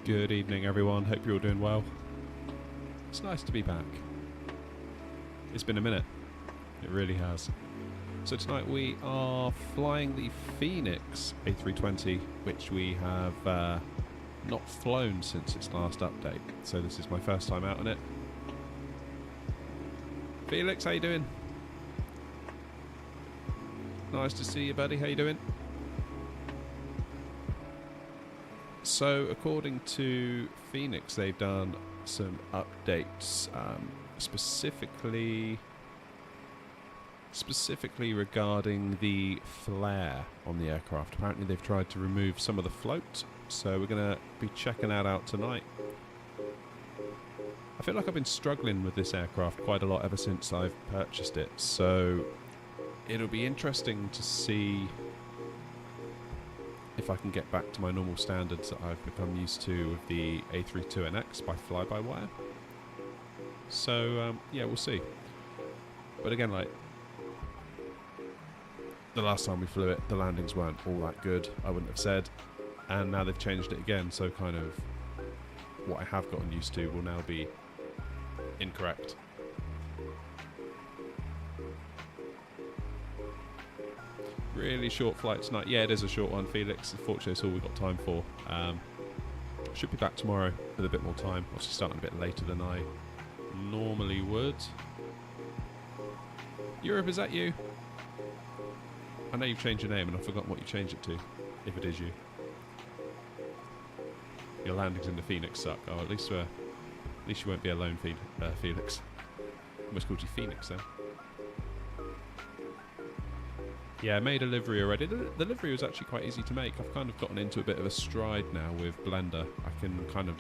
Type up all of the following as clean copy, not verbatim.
Good evening, everyone. Hope you're all doing well. It's nice to be back. It's been a minute. It really has. So tonight we are flying the Fenix A320, which we have not flown since its last update. So this is my first time out on it. Felix, how you doing? Nice to see you, buddy. How you doing? So, according to Fenix, they've done some updates, specifically regarding the flare on the aircraft. Apparently, they've tried to remove some of the float, so we're going to be checking that out tonight. I feel like I've been struggling with this aircraft quite a lot ever since I've purchased it, so it'll be interesting to see if I can get back to my normal standards that I've become used to with the A320nx by fly-by-wire. So, yeah, we'll see. But again, like, the last time we flew it, the landings weren't all that good, I wouldn't have said. And now they've changed it again, so kind of what I have gotten used to will now be incorrect. Really short flight tonight. Yeah, it is a short one, Felix. Unfortunately, it's all we've got time for. Should be back tomorrow with a bit more time. Obviously starting a bit later than I normally would. Europe, is that you? I know you've changed your name and I've forgotten what you changed it to, if it is you. Your landings in the Phoenix suck. Oh, at least you won't be alone, Felix. Almost called you Phoenix then. Yeah, I made a livery already. The livery was actually quite easy to make. I've kind of gotten into a bit of a stride now with Blender. I can kind of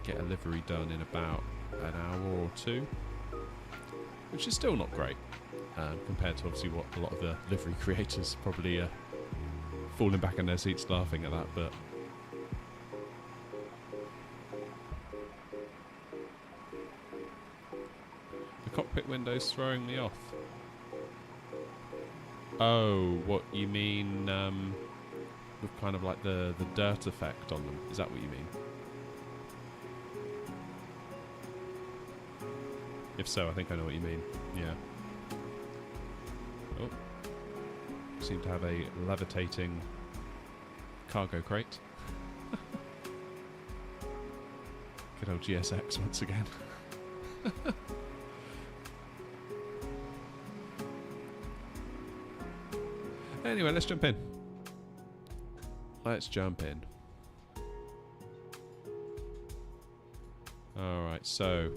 get a livery done in about an hour or two, which is still not great compared to obviously what a lot of the livery creators probably falling back in their seats laughing at that. But the cockpit window's throwing me off. Oh, what you mean with kind of like the dirt effect on them? Is that what you mean? If so, I think I know what you mean. Yeah. Oh. Seem to have a levitating cargo crate. Good old GSX once again. Anyway, let's jump in. Let's jump in. Alright, so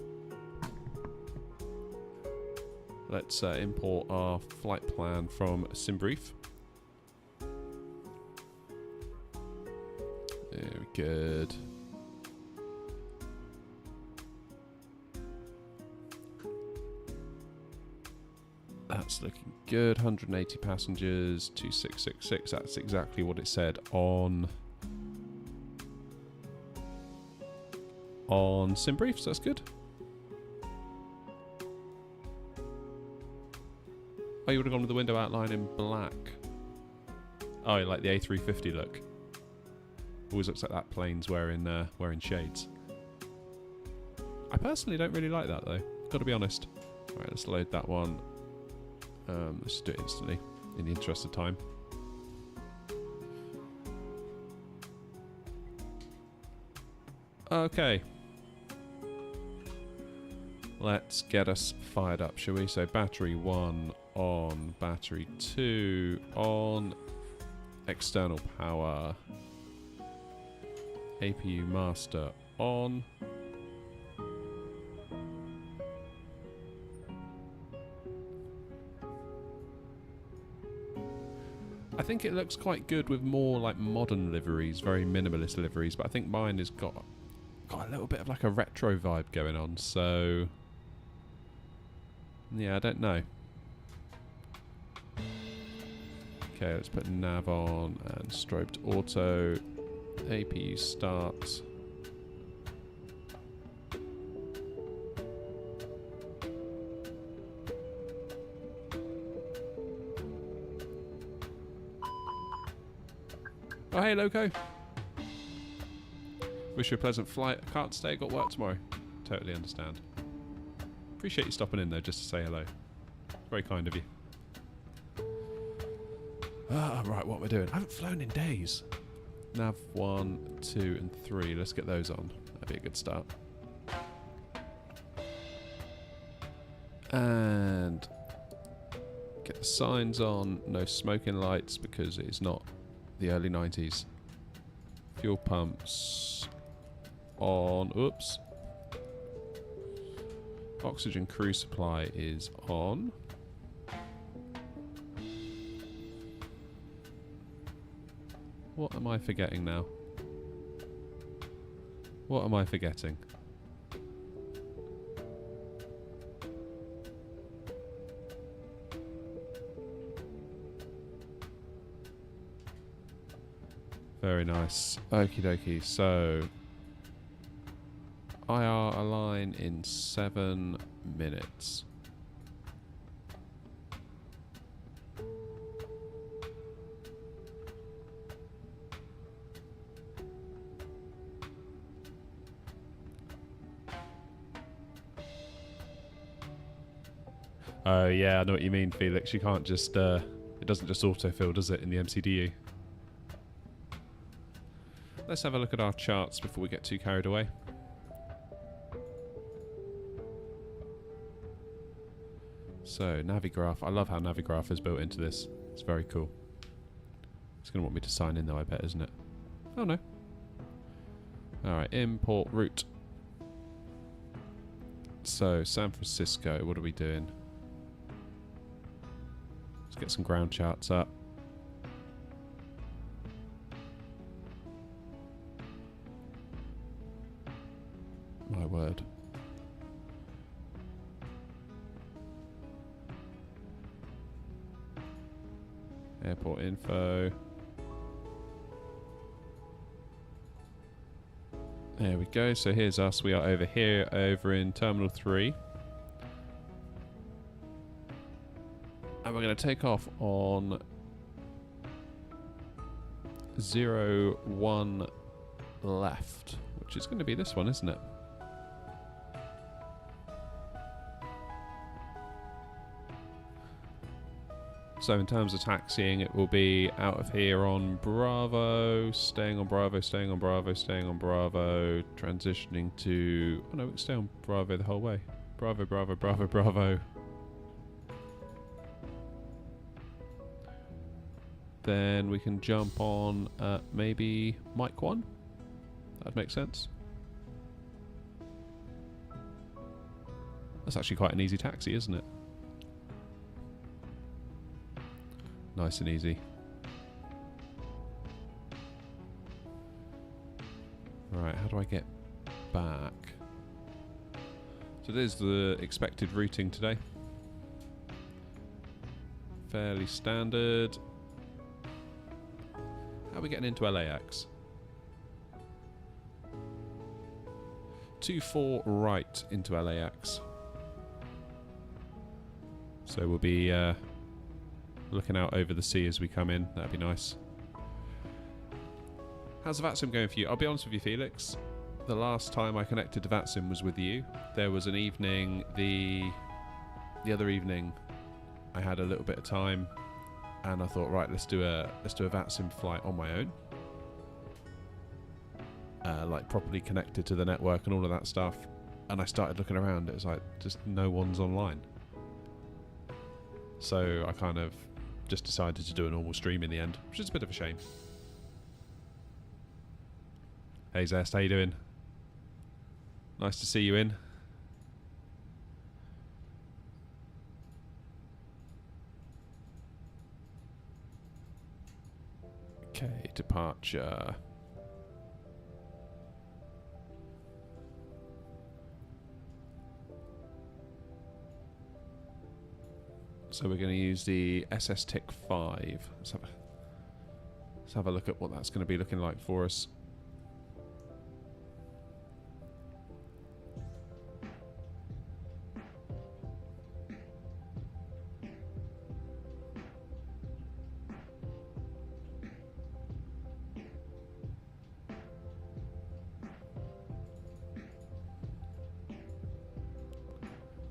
let's import our flight plan from SimBrief. Very good. That's looking good. 180 passengers, 2666. That's exactly what it said on SimBrief, so that's good. Oh, you would have gone with the window outline in black. Oh, you like the A350 look. Always looks like that plane's wearing shades. I personally don't really like that though. Got to be honest. All right, let's load that one. Let's do it instantly, in the interest of time. Okay. Let's get us fired up, shall we? So battery 1 on, battery 2 on, external power, APU master on. I think it looks quite good with more like modern liveries, very minimalist liveries, but I think mine has got a little bit of like a retro vibe going on, so yeah, I don't know. Okay, let's put nav on and strobed auto, APU start. Oh, hey, Loco. Wish you a pleasant flight. I can't stay, got work tomorrow. Totally understand. Appreciate you stopping in though, just to say hello. Very kind of you. Ah, right, what we're doing. I haven't flown in days. Nav 1, 2 and 3. Let's get those on. That'd be a good start. And get the signs on. No smoking lights because it's not the early 90s. Fuel pumps on. Oops. Oxygen crew supply is on. What am I forgetting now? What am I forgetting? Very nice. Okie dokie. So, IR align in 7 minutes. Oh yeah, I know what you mean, Felix. You can't just, it doesn't just autofill, does it, in the MCDU? Let's have a look at our charts before we get too carried away. So, Navigraph. I love how Navigraph is built into this. It's very cool. It's going to want me to sign in though, I bet, isn't it? Oh no. Alright, import route. So, San Francisco, what are we doing? Let's get some ground charts up. My word. Airport info. There we go. So here's us. We are over here, over in Terminal 3. And we're going to take off on 01 left, which is going to be this one, isn't it? So in terms of taxiing, it will be out of here on Bravo, staying on Bravo, staying on Bravo, staying on Bravo, transitioning to... Oh no, we can stay on Bravo the whole way. Bravo, Bravo, Bravo, Bravo. Then we can jump on maybe Mike 1. That'd make sense. That's actually quite an easy taxi, isn't it? Nice and easy. Right, how do I get back? So there's the expected routing today. Fairly standard. How are we getting into LAX? 24 right into LAX. So we'll be looking out over the sea as we come in. That'd be nice. How's the VATSIM going for you? I'll be honest with you, Felix. The last time I connected to VATSIM was with you. There was an evening, the other evening, I had a little bit of time, and I thought, right, let's do a VATSIM flight on my own, like properly connected to the network and all of that stuff. And I started looking around. It was like just no one's online. So I kind of just decided to do a normal stream in the end, which is a bit of a shame. Hey Zest, how you doing? Nice to see you in. Okay, departure. So we're going to use the Sidestick 5. Let's have a look at what that's going to be looking like for us.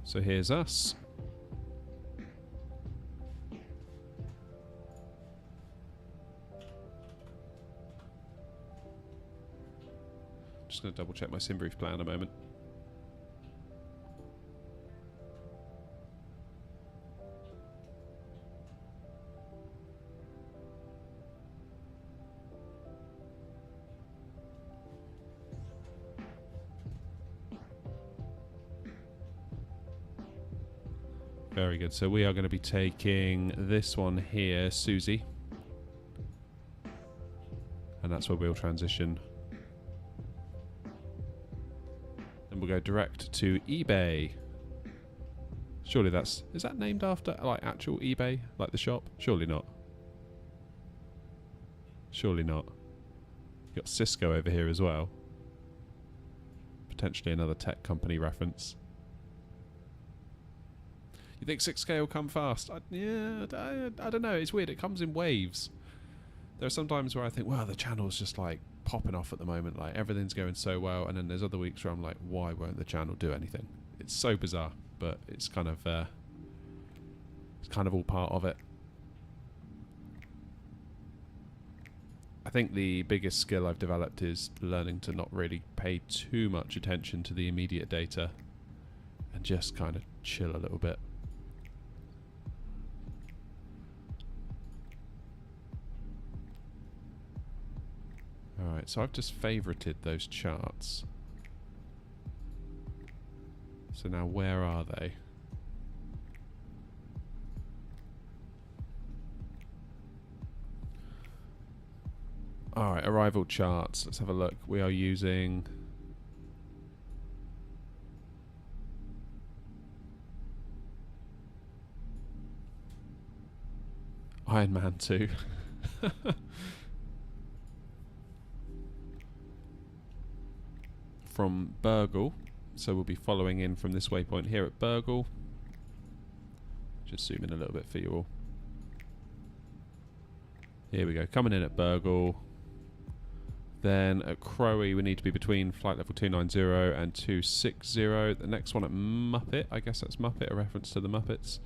So here's us. Just going to double check my sim brief plan a moment. Very good. So we are going to be taking this one here, Susie. And that's where we'll transition. Then we'll go direct to eBay. Surely that's... Is that named after, like, actual eBay? Like the shop? Surely not. Surely not. You've got Cisco over here as well. Potentially another tech company reference. You think 6K will come fast? I don't know. It's weird. It comes in waves. There are some times where I think, well, the channel's just like popping off at the moment. Like everything's going so well. And then there's other weeks where I'm like, why won't the channel do anything? It's so bizarre, but it's kind of all part of it. I think the biggest skill I've developed is learning to not really pay too much attention to the immediate data and just kind of chill a little bit. Alright, so I've just favorited those charts. So now where are they? Alright, arrival charts. Let's have a look. We are using... Iron Man 2. From Burgle, so we'll be following in from this waypoint here at Burgle. Just zoom in a little bit for you all. Here we go, coming in at Burgle. Then at Crowley we need to be between flight level 290 and 260. The next one at Muppet, I guess that's Muppet, a reference to the Muppets.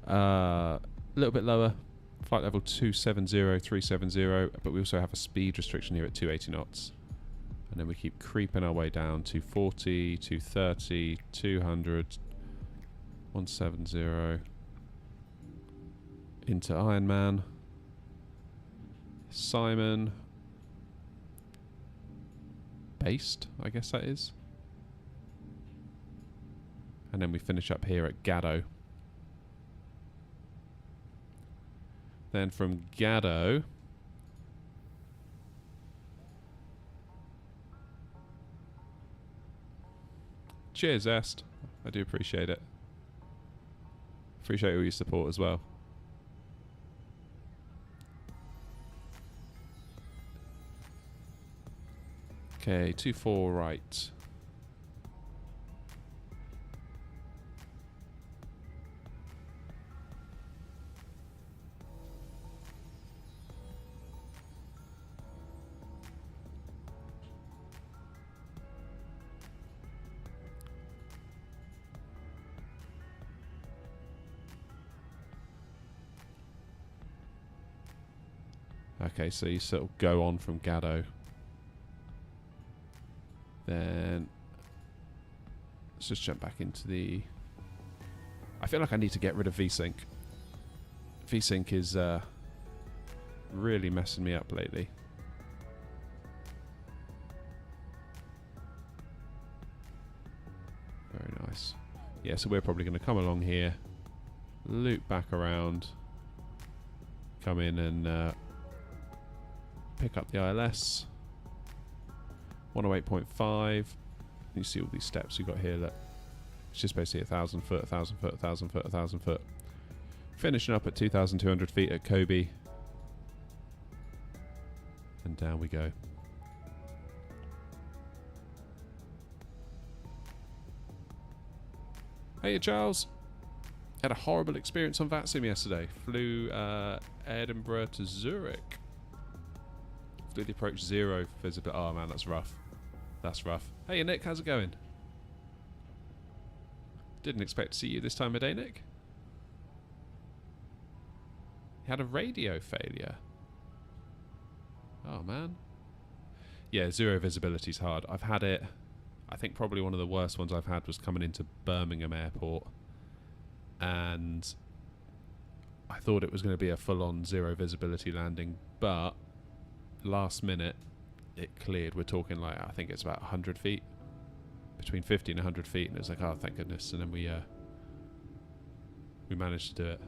A little bit lower, flight level 270, 370, but we also have a speed restriction here at 280 knots. And then we keep creeping our way down to 240, 230, 200, 170, into Ironman, Simon, Based, I guess that is. And then we finish up here at Gatto. Then from Gatto... Cheers, Est. I do appreciate it. Appreciate all your support as well. Okay, 2-4 right. Okay, so you sort of go on from Gatto. Then let's just jump back into the... I feel like I need to get rid of VSync. VSync is really messing me up lately. Very nice. Yeah, so we're probably going to come along here, loop back around, come in and pick up the ILS. 108.5. You see all these steps you've got here. That it's just basically 1,000 foot, 1,000 foot, 1,000 foot, 1,000 foot. Finishing up at 2,200 feet at Kobe. And down we go. Hey Charles. Had a horrible experience on VATSIM yesterday. Flew Edinburgh to Zurich. Flew the approach 0 visibility. Oh man, that's rough. That's rough. Hey Nick, how's it going? Didn't expect to see you this time of day, Nick. You had a radio failure. Oh, man. Yeah, zero visibility's hard. I've had it... I think probably one of the worst ones I've had was coming into Birmingham Airport. And I thought it was going to be a full-on zero visibility landing, but last minute it cleared. We're talking like, I think it's about 100 feet. Between 50 and 100 feet, and it was like, oh, thank goodness. And then we managed to do it.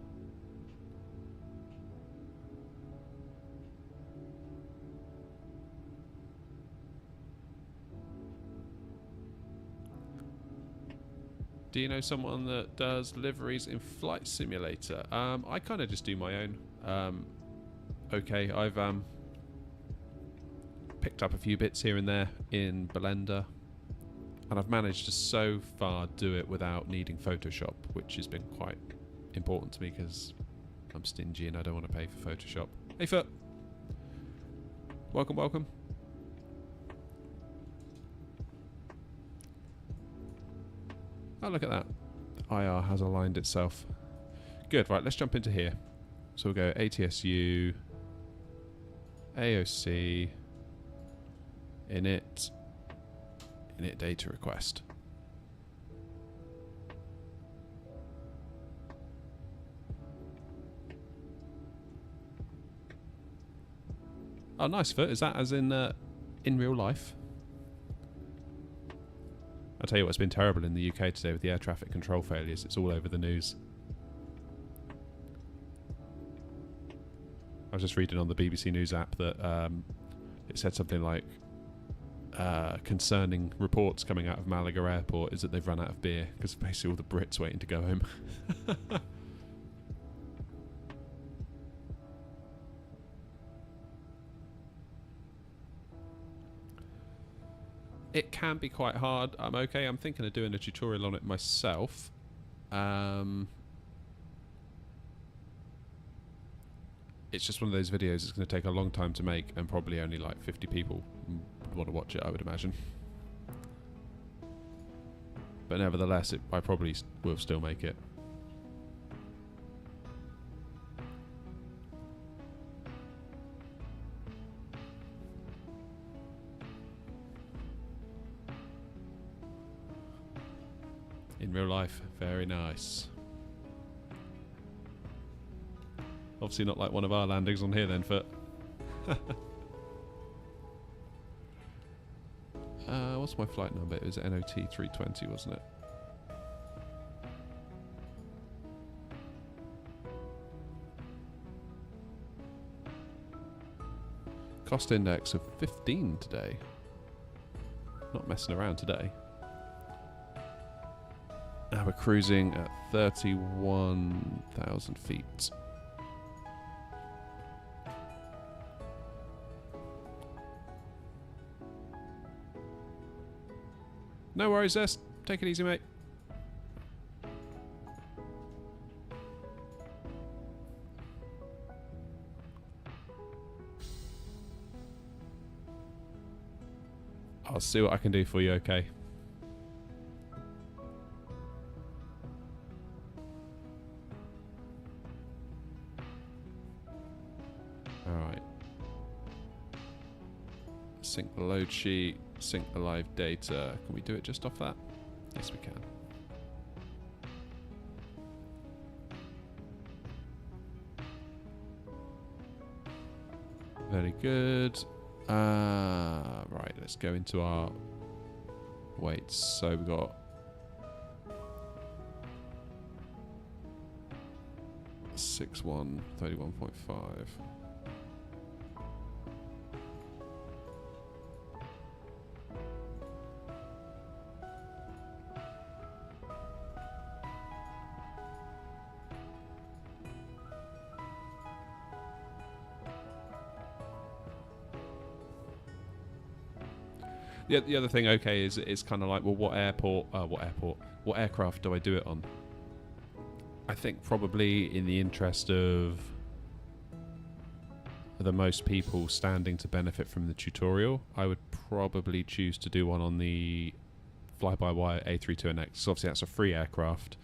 Do you know someone that does liveries in Flight Simulator? I kind of just do my own. Okay, I've picked up a few bits here and there in Blender. And I've managed to so far do it without needing Photoshop, which has been quite important to me because I'm stingy and I don't want to pay for Photoshop. Hey, Foot. Welcome, welcome. Oh, look at that. IR has aligned itself. Good, right, let's jump into here. So we'll go ATSU, AOC, init data request. Oh, nice, Foot. Is that as in real life? I'll tell you what's been terrible in the UK today with the air traffic control failures. It's all over the news. I was just reading on the BBC News app that it said something like concerning reports coming out of Malaga Airport is that they've run out of beer because basically all the Brits waiting to go home. It can be quite hard. I'm okay. I'm thinking of doing a tutorial on it myself. It's just one of those videos that's going to take a long time to make and probably only like 50 people would want to watch it, I would imagine. But nevertheless, I probably will still make it. In real life, very nice. Obviously not like one of our landings on here then, Foot. What's my flight number? It was NOT 320, wasn't it? Cost index of 15 today. Not messing around today. Now we're cruising at 31,000 feet. No worries, Zest. Take it easy, mate. I'll see what I can do for you, okay? Alright. Sync the load sheet. Sync the live data. Can we do it just off that? Yes, we can. Very good. Right, let's go into our weights. So we've got 6'1", 31.5. The other thing, okay, is it's kind of like, well, what aircraft do I do it on? I think probably in the interest of the most people standing to benefit from the tutorial, I would probably choose to do one on the fly-by-wire A320X. So obviously that's a free aircraft,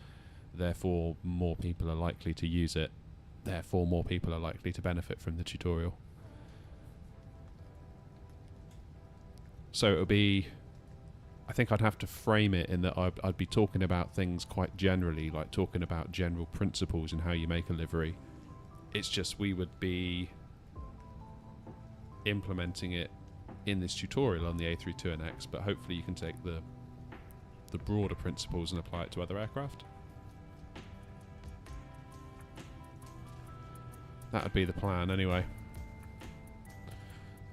therefore more people are likely to use it, therefore more people are likely to benefit from the tutorial. So it would be, I think I'd have to frame it in that I'd be talking about things quite generally, like talking about general principles and how you make a livery. It's just we would be implementing it in this tutorial on the A320X, but hopefully you can take the broader principles and apply it to other aircraft. That would be the plan anyway.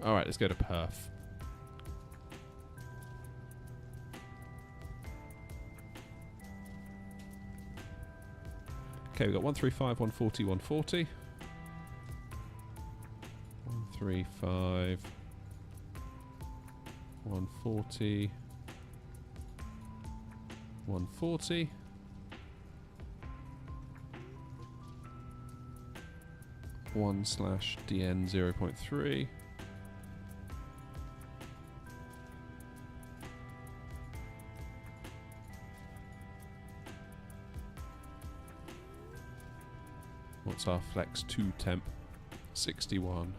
Alright, let's go to perf. Okay, we've got 135, 140, 140. 135, 140, 140. 1/DN 0.3. What's our flex 2 temp? 61.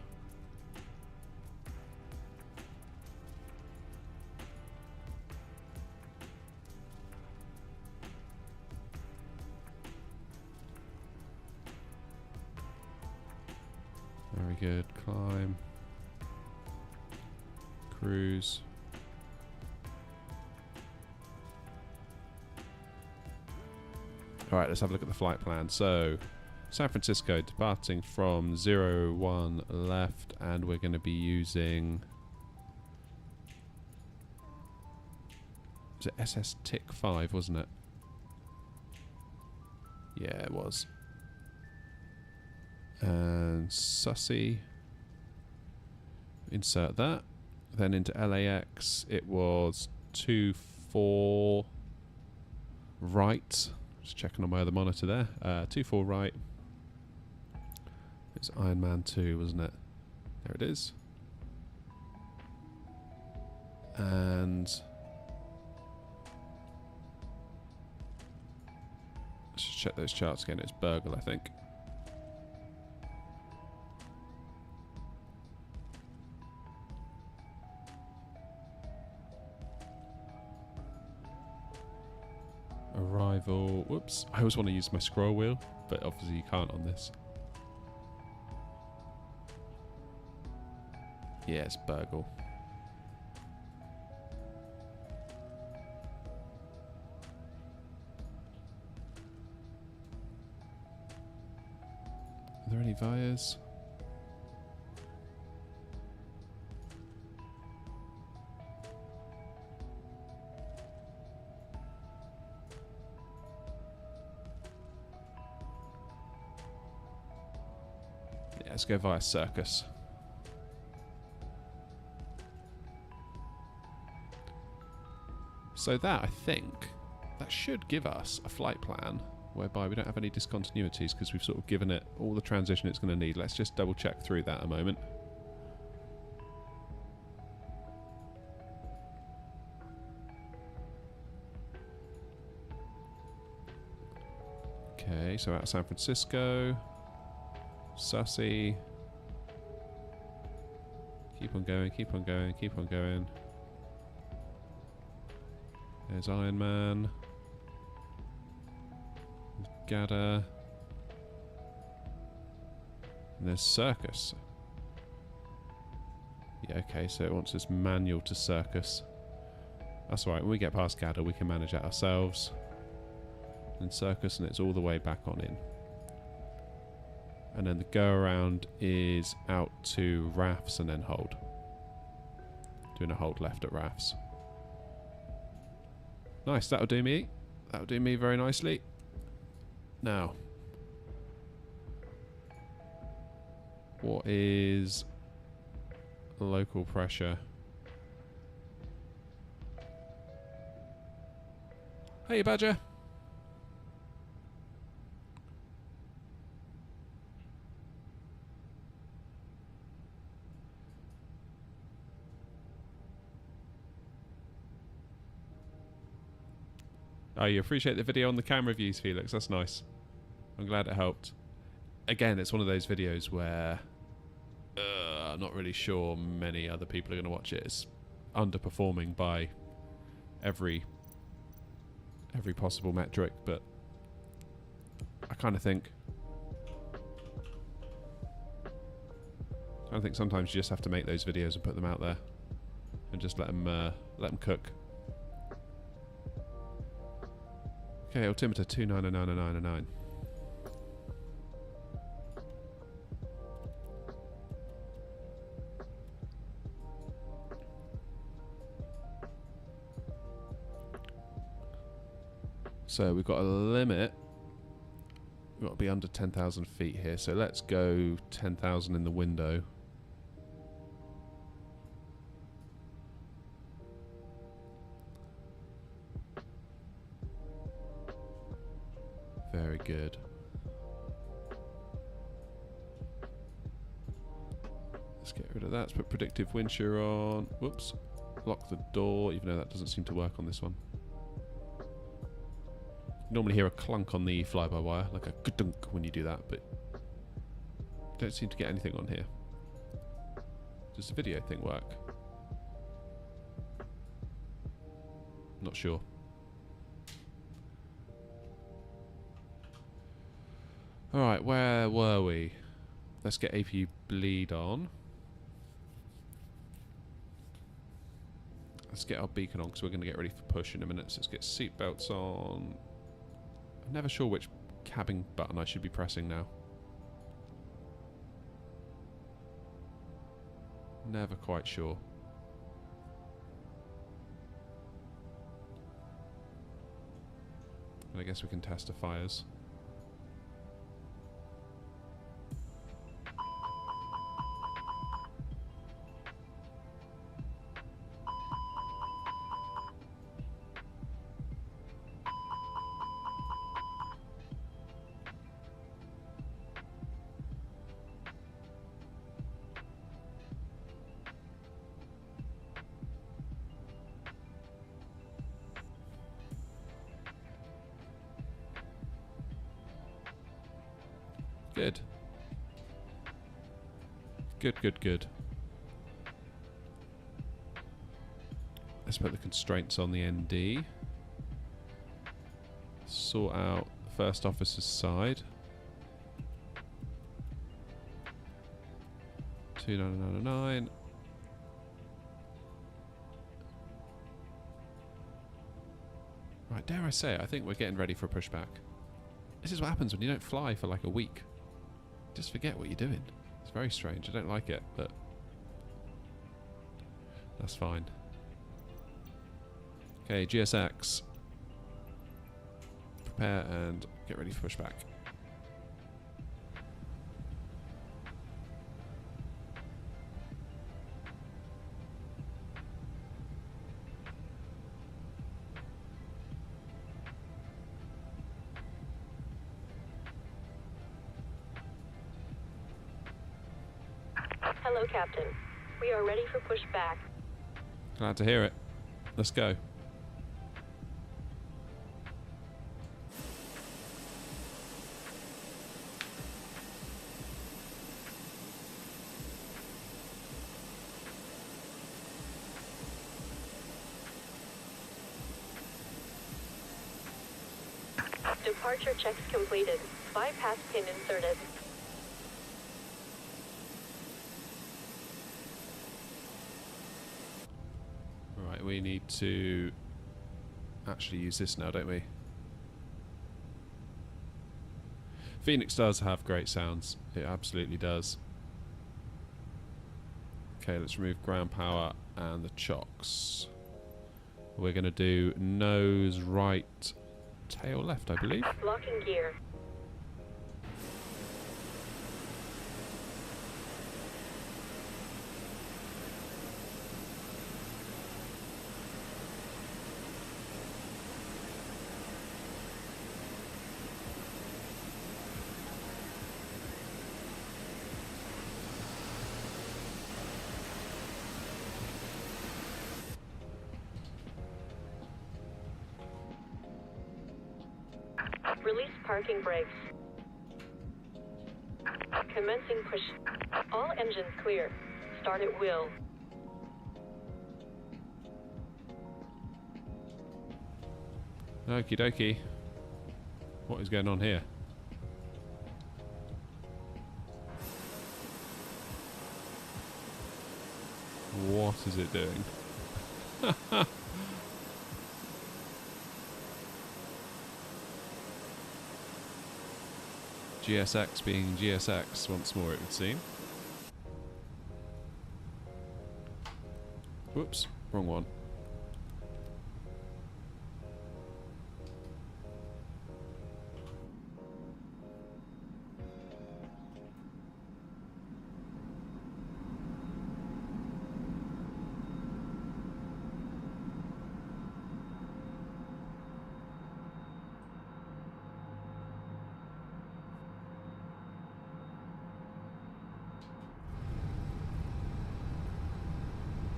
Very good. Climb. Cruise. Alright, let's have a look at the flight plan. So, San Francisco departing from 01 left, and we're going to be using, was it Sidestick 5, wasn't it? Yeah, it was. And Sussy, insert that. Then into LAX, it was 24 right. Just checking on my other monitor there. 24 right. It's Iron Man 2, wasn't it? There it is. And let's just check those charts again. It's Burgle, I think. Arrival. Whoops. I always want to use my scroll wheel, but obviously you can't on this. Yeah, it's Burgle. Are there any vias? Yeah, let's go via Circus. So that, I think, that should give us a flight plan whereby we don't have any discontinuities because we've sort of given it all the transition it's going to need. Let's just double check through that a moment. Okay, so out of San Francisco, Sussy. Keep on going, keep on going, keep on going. There's Iron Man. There's Gada. And there's Circus. Yeah, okay, so it wants us manual to Circus. That's alright, when we get past Gada we can manage that ourselves. And Circus, and it's all the way back on in. And then the go around is out to RAFs and then hold. Doing a hold left at RAFs. Nice, that'll do me. That'll do me very nicely. Now, what is local pressure? Hey, Badger. Oh, you appreciate the video on the camera views, Felix. That's nice. I'm glad it helped. Again, it's one of those videos where I'm not really sure many other people are going to watch it. It's underperforming by every possible metric, but I kind of think sometimes you just have to make those videos and put them out there and just let them cook. Okay, altimeter 29090909. So we've got a limit. We've got to be under 10,000 feet here. So let's go 10,000 in the window. Very good. Let's get rid of that. Let's put predictive wind shear on. Whoops. Lock the door, even though that doesn't seem to work on this one. Normally hear a clunk on the fly-by-wire, like a ka-dunk when you do that, but don't seem to get anything on here. Does the video thing work? Not sure. Alright, where were we? Let's get APU bleed on. Let's get our beacon on, because we're going to get ready for push in a minute. So let's get seatbelts on. I'm never sure which cabin button I should be pressing now. Never quite sure. And I guess we can test the fires. Good. Good, good, good. Let's put the constraints on the ND. Sort out the first officer's side. 2999. Right, dare I say it, I think we're getting ready for a pushback. This is what happens when you don't fly for like a week. Just forget what you're doing. It's very strange. I don't like it, but that's fine. Okay, GSX. Prepare and get ready for pushback. Hello, Captain. We are ready for pushback. Glad to hear it. Let's go. Departure checks completed. Bypass pin inserted. Right, we need to actually use this now, don't we? Fenix does have great sounds. It absolutely does. Okay, let's remove ground power and the chocks. We're going to do nose right, tail left, I believe. Locking gear. Release parking brakes. Commencing push. All engines clear. Start at will. Okie dokie. What is going on here? What is it doing? GSX being GSX once more, it would seem. Whoops, wrong one.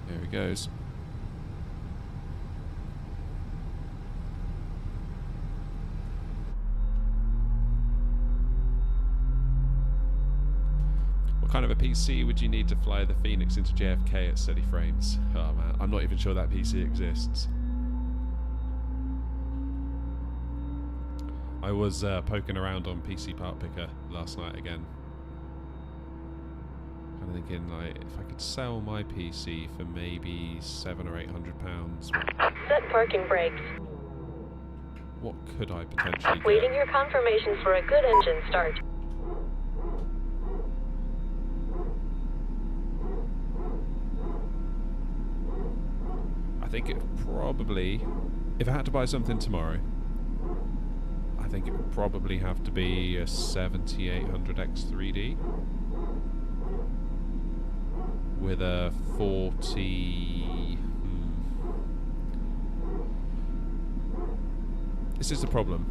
There he goes. What kind of a PC would you need to fly the Fenix into JFK at steady frames? Oh man, I'm not even sure that PC exists. I was poking around on PC Part Picker last night again. I'm thinking, like, if I could sell my PC for maybe £700 or £800, Set parking brakes. what could I potentially get? Waiting your confirmation for a good engine start. I think it probably, if I had to buy something tomorrow, I think it would probably have to be a 7800X3D with a 40. This is the problem.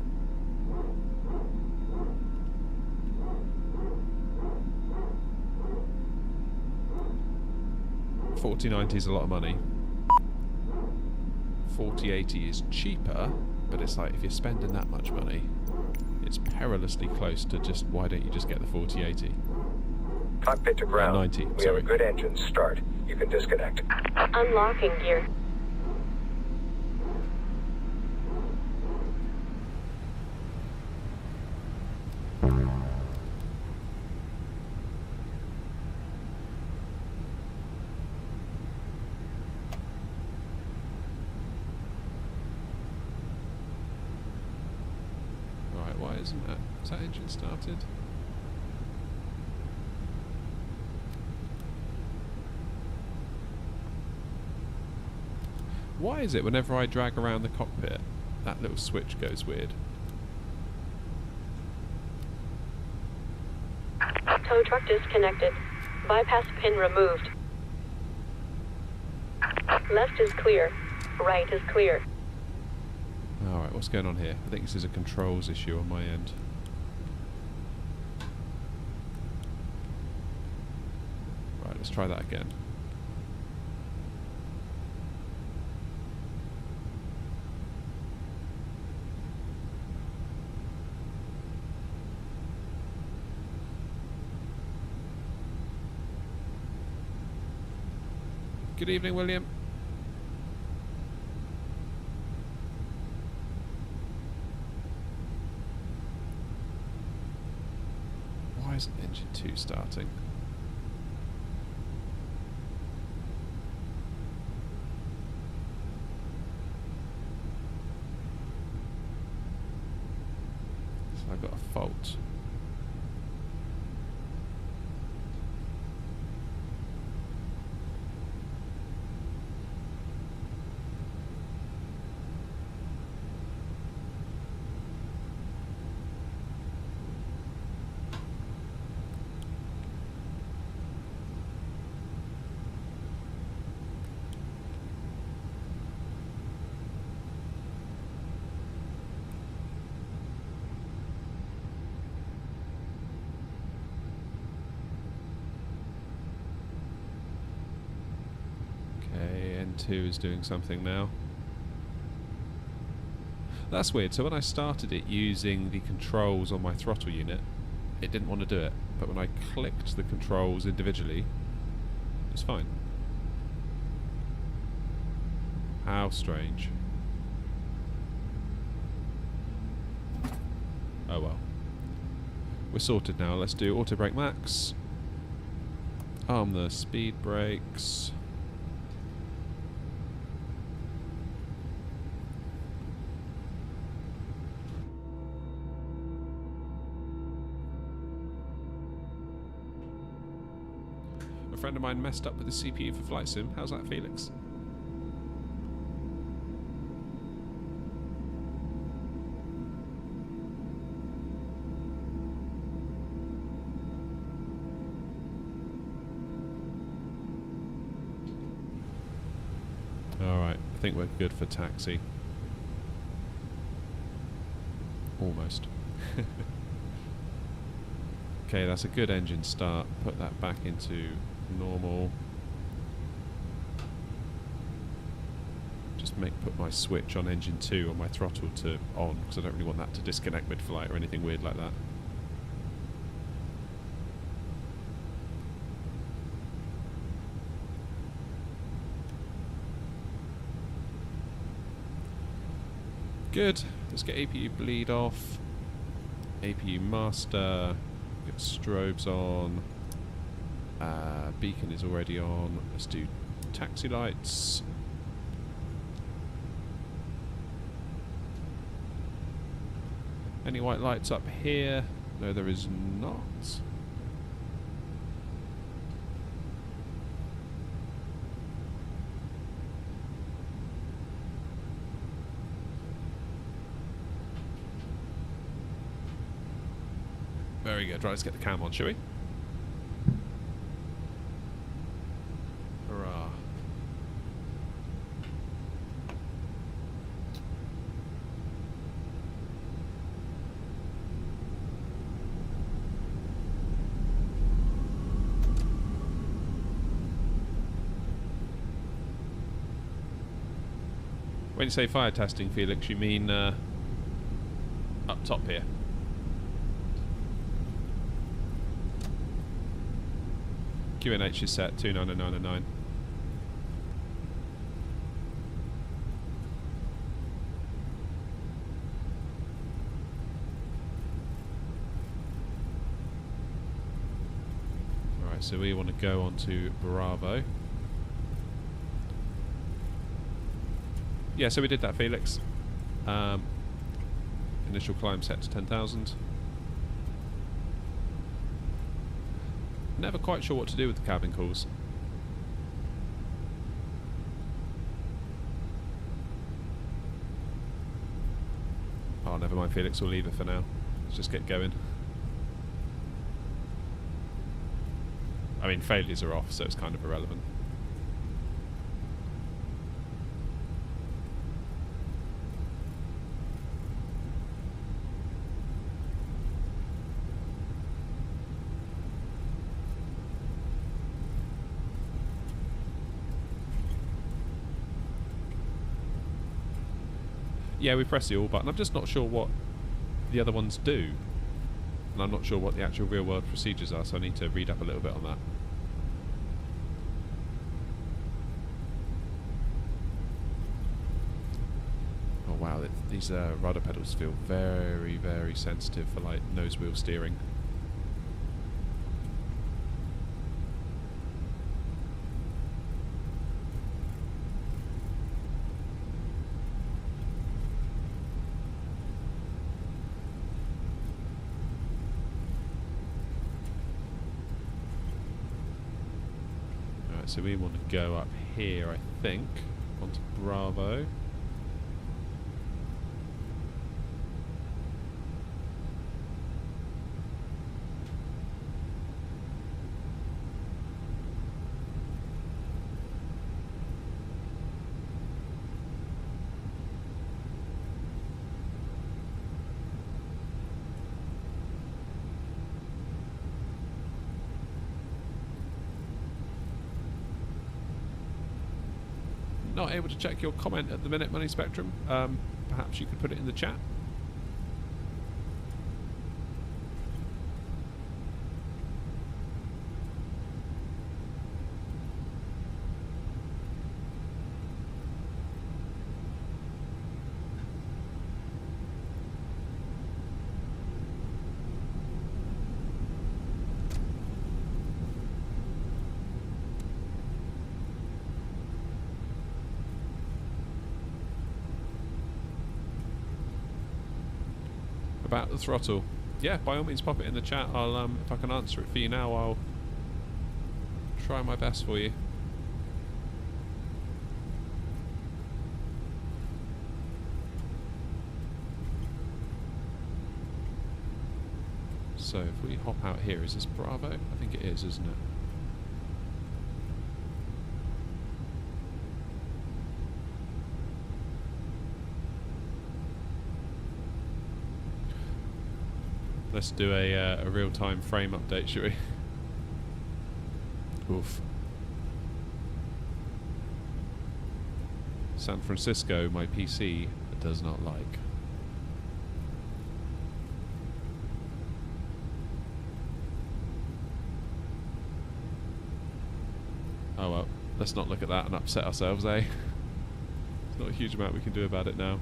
4090 is a lot of money. 4080 is cheaper, but it's like if you're spending that much money, it's perilously close to just, why don't you just get the 4080? Cockpit to ground. 90, we sorry. have a good engine start. You can disconnect. Unlocking gear. Right, why isn't that? Is that engine started? Why is it whenever I drag around the cockpit, that little switch goes weird? Tow truck disconnected. Bypass pin removed. Left is clear. Right is clear. Alright, what's going on here? I think this is a controls issue on my end. Right, let's try that again. Good evening, William. Why isn't engine 2 starting? So I've got a fault. N2 is doing something now. That's weird. So when I started it using the controls on my throttle unit, it didn't want to do it. But when I clicked the controls individually, it's fine. How strange. Oh well. We're sorted now. Let's do auto brake max. Arm the speed brakes. A friend of mine messed up with the CPU for Flight Sim. How's that, Felix? Alright, I think we're good for taxi. Almost. Okay, that's a good engine start. Put that back into normal. Just put my switch on engine 2 on my throttle to on, because I don't really want that to disconnect mid-flight or anything weird like that. Good. Let's get APU bleed off. APU master. Get strobes on. Beacon is already on. Let's do taxi lights. Any white lights up here? No, there is not. Very good. Right, let's get the cam on, shall we? Hurrah. When you say fire testing, Felix, you mean up top here? QNH is set 29909. Alright, so we want to go on to Bravo. Yeah, so we did that, Felix. Initial climb set to 10,000. Never quite sure what to do with the cabin calls. Oh, never mind, Felix, we'll leave it for now. Let's just get going. I mean, failures are off, so it's kind of irrelevant. Yeah, we press the all button. I'm just not sure what the other ones do. And I'm not sure what the actual real world procedures are, so I need to read up a little bit on that. Oh wow, these rudder pedals feel very, very sensitive for like nose wheel steering. So we want to go up here, I think, onto Bravo. Not able to check your comment at the minute, Money Spectrum. perhaps you could put it in the chat. About the throttle, yeah, by all means pop it in the chat. I'll if I can answer it for you now, I'll try my best for you. So if we hop out here, is this Bravo? I think it is, isn't it? Let's do a real-time frame update, shall we? Oof. San Francisco, my PC does not like. Oh well, let's not look at that and upset ourselves, eh? There's not a huge amount we can do about it now.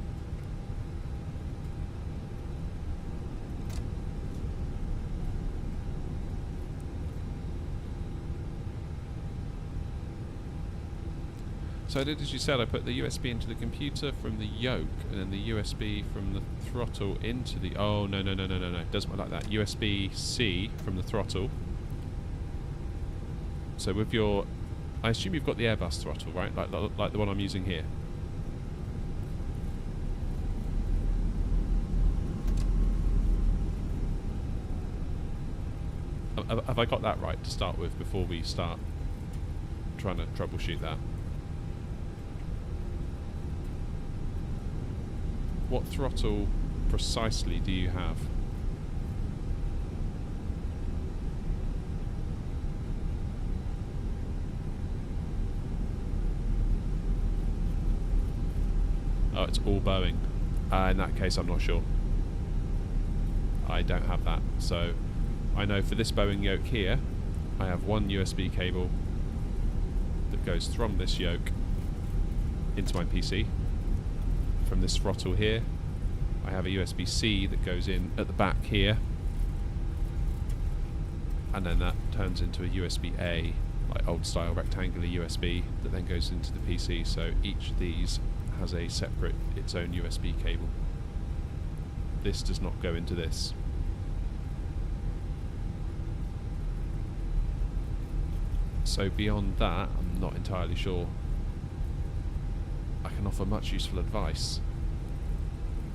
So I did as you said, I put the USB into the computer from the yoke, and then the USB from the throttle into the... Oh, no, it doesn't work like that. USB-C from the throttle. So with your... I assume you've got the Airbus throttle, right? Like the one I'm using here. Have I got that right to start with before we start trying to troubleshoot that? What throttle precisely do you have? Oh, it's all Boeing. In that case, I'm not sure. I don't have that. So I know for this Boeing yoke here, I have one USB cable that goes from this yoke into my PC. From this throttle here, I have a USB-C that goes in at the back here, and then that turns into a USB-A, like old style rectangular USB, that then goes into the PC. So each of these has a separate, its own USB cable. This does not go into this. So beyond that, I'm not entirely sure I can offer much useful advice.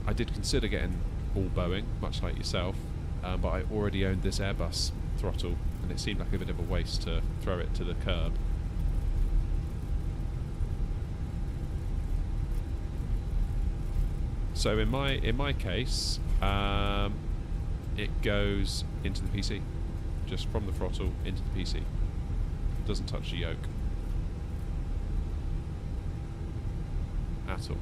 I did consider getting all Boeing, much like yourself, but I already owned this Airbus throttle, and it seemed like a bit of a waste to throw it to the curb. So in my case, it goes into the PC, just from the throttle into the PC. It doesn't touch the yoke at all.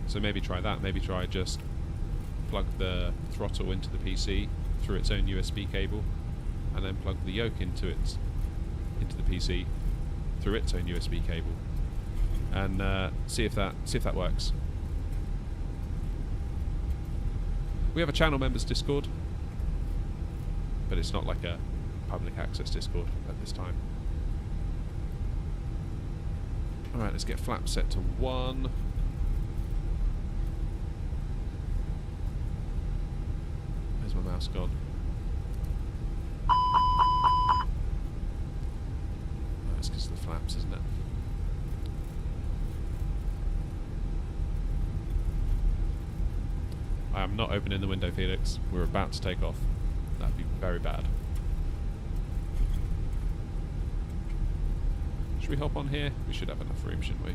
So maybe try that. Maybe try just plug the throttle into the PC through its own USB cable, and then plug the yoke into the PC through its own USB cable, and see if that works. We have a channel members Discord, but it's not like a public access Discord at this time. Alright, let's get flap set to 1. Where's my mouse gone? Oh, it's because of the flaps, isn't it? I am not opening the window, Felix. We're about to take off. That'd be very bad. Should we hop on here? We should have enough room, shouldn't we?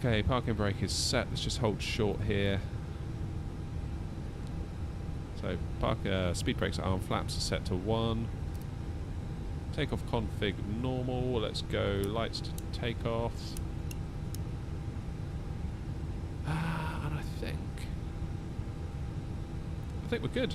Okay, parking brake is set. Let's just hold short here. So speed brakes at arm flaps are set to 1. Takeoff config normal. Let's go lights to takeoff. And I think we're good.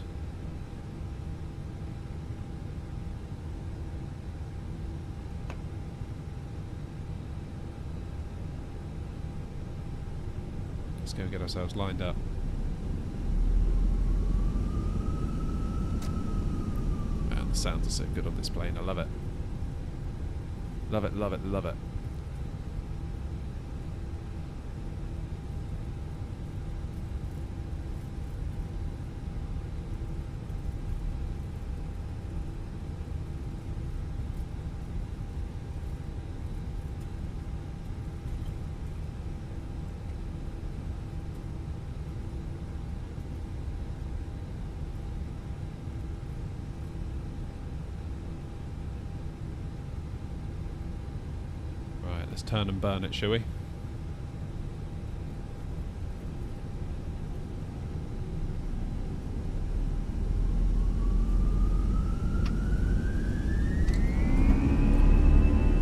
Let's go get ourselves lined up. Man, the sounds are so good on this plane. I love it. Love it, love it, love it. Let's turn and burn it, shall we?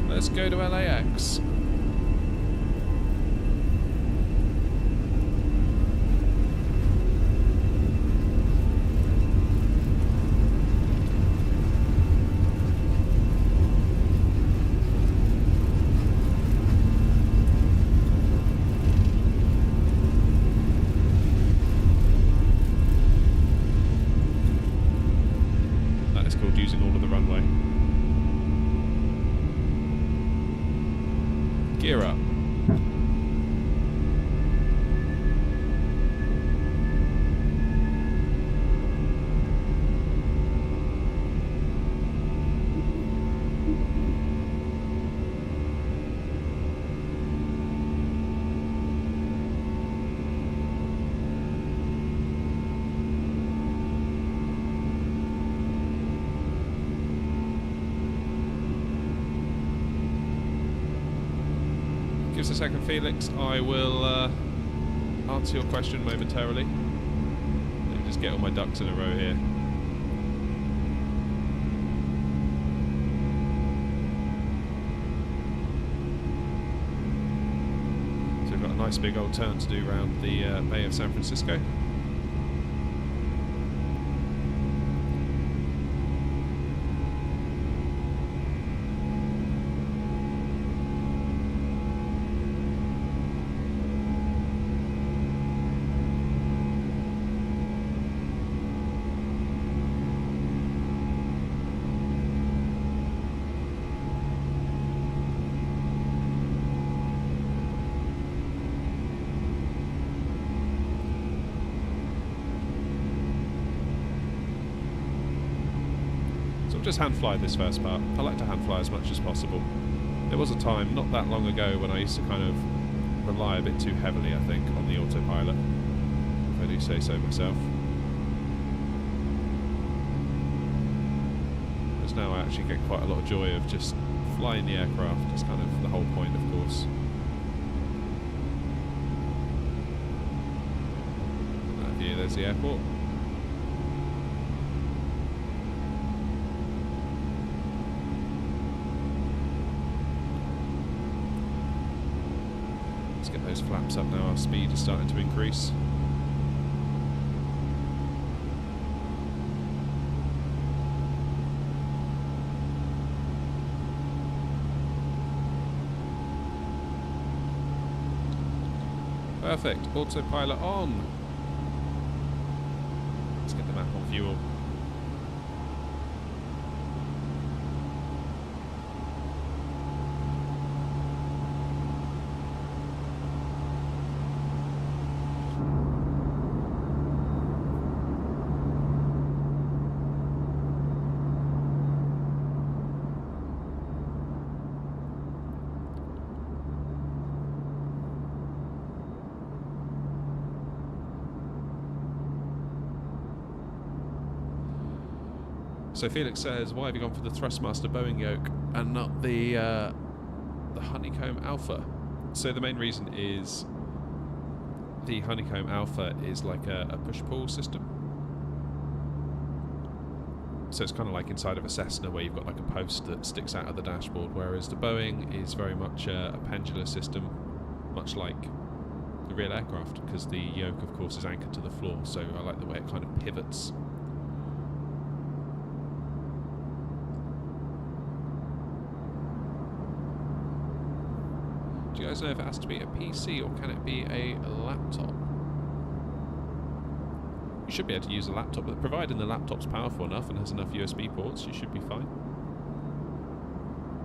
Let's go to LAX. Using all of the runway. Gear up. Give us a second, Felix. I will answer your question momentarily. Let me just get all my ducks in a row here. So we've got a nice big old turn to do around the Bay of San Francisco. Just hand fly this first part. I like to hand fly as much as possible. There was a time not that long ago when I used to kind of rely a bit too heavily, I think, on the autopilot, if I do say so myself. Whereas now I actually get quite a lot of joy of just flying the aircraft. It's kind of the whole point, of course. That view, there's the airport. Get those flaps up now, our speed is starting to increase. Perfect, autopilot on. Let's get the map on fuel. So Felix says, why have you gone for the Thrustmaster Boeing yoke and not the Honeycomb Alpha? So the main reason is the Honeycomb Alpha is like a push-pull system. So it's kind of like inside of a Cessna where you've got like a post that sticks out of the dashboard, whereas the Boeing is very much a pendular system, much like the real aircraft, because the yoke, of course, is anchored to the floor, so I like the way it kind of pivots. Do you guys know if it has to be a PC or can it be a laptop? You should be able to use a laptop, but providing the laptop's powerful enough and has enough USB ports, you should be fine.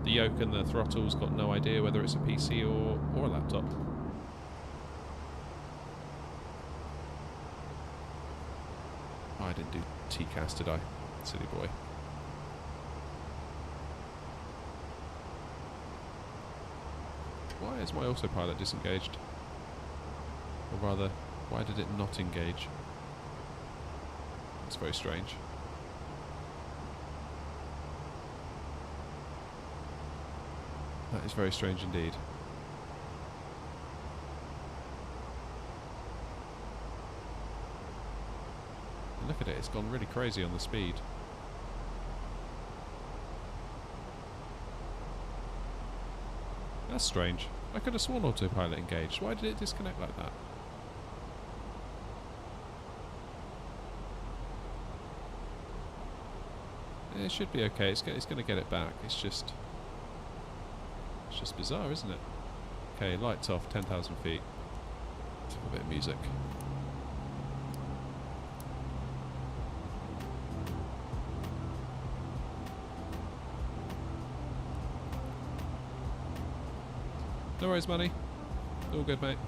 The yoke and the throttle's got no idea whether it's a PC or a laptop. Oh, I didn't do TCAS, did I? Silly boy. Why is my autopilot disengaged? Or rather, why did it not engage? That's very strange. That is very strange indeed. And look at it, it's gone really crazy on the speed. That's strange. I could have sworn autopilot engaged. Why did it disconnect like that? It should be okay. It's going to get it back. It's just bizarre, isn't it? Okay, lights off. 10,000 feet. Let's have a bit of music. No worries, money. All good, mate.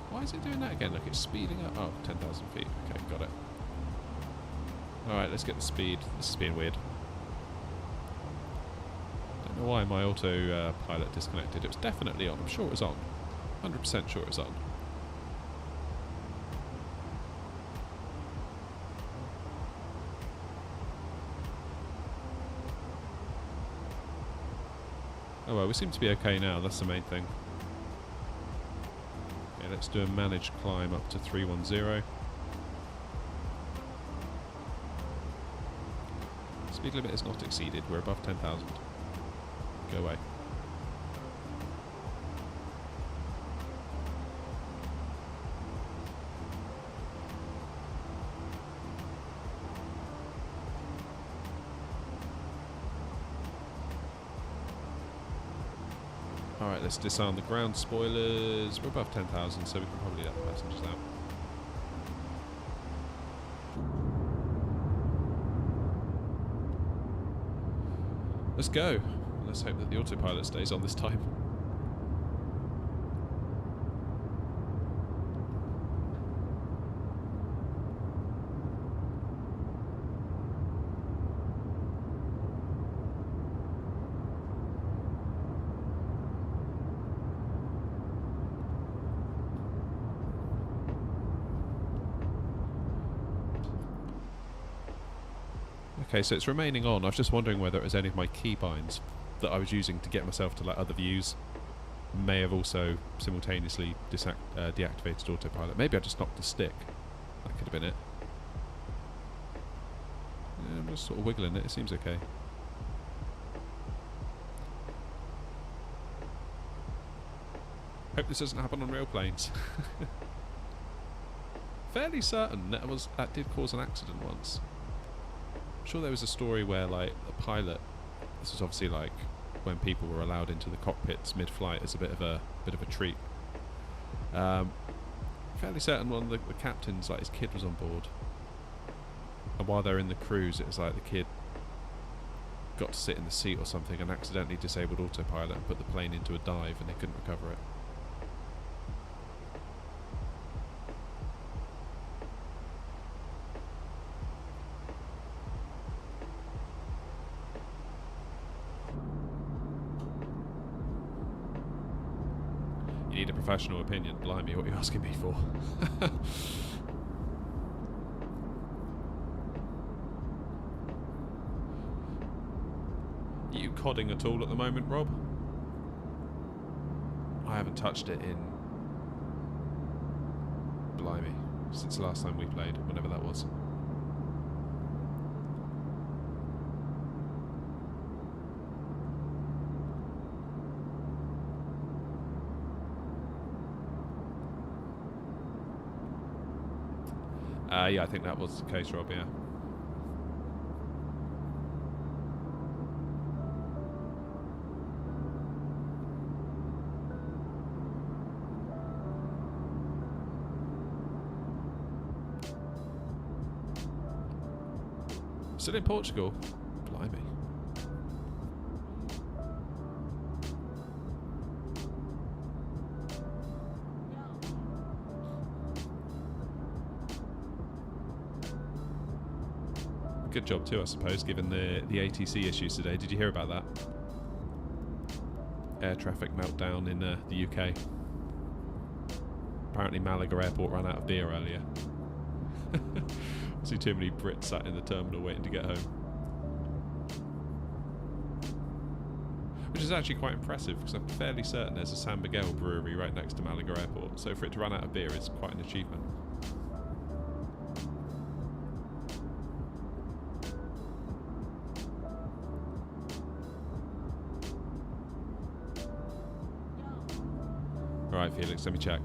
Why is it doing that again? Look, it's speeding up. Oh, 10,000 feet. Okay, got it. Alright, let's get the speed. This is being weird. Don't know why my auto pilot disconnected. It was definitely on. I'm sure it was on. 100% sure it was on. Oh well, we seem to be okay now. That's the main thing. Okay, let's do a managed climb up to 310. Speed limit is not exceeded. We're above 10,000. Go away. Alright, let's disarm the ground spoilers. We're above 10,000, so we can probably let the passengers out. Let's go. Let's hope that the autopilot stays on this time. Okay, so it's remaining on. I was just wondering whether it was any of my keybinds that I was using to get myself to like other views may have also simultaneously deactivated autopilot. Maybe I just knocked the stick. That could have been it. Yeah, I'm just sort of wiggling it. It seems okay. Hope this doesn't happen on real planes. Fairly certain that did cause an accident once. I'm sure there was a story where like the pilot, this was obviously like when people were allowed into the cockpits mid-flight as a bit of a treat. Fairly certain one of the captains, like his kid was on board, and while they're in the cruise, it was like the kid got to sit in the seat or something and accidentally disabled autopilot and put the plane into a dive, and they couldn't recover it. professional opinion. Blimey, what are you asking me for? Are you codding at all at the moment, Rob? I haven't touched it in... Blimey. Since the last time we played, whenever that was. Yeah, I think that was the case, Rob, yeah. Still in Portugal? Blimey. Good job too, I suppose, given the ATC issues today. Did you hear about that? Air traffic meltdown in the UK. Apparently Malaga Airport ran out of beer earlier. See too many Brits sat in the terminal waiting to get home. Which is actually quite impressive, because I'm fairly certain there's a San Miguel brewery right next to Malaga Airport, so for it to run out of beer is quite an achievement. Alright, Felix, let me check.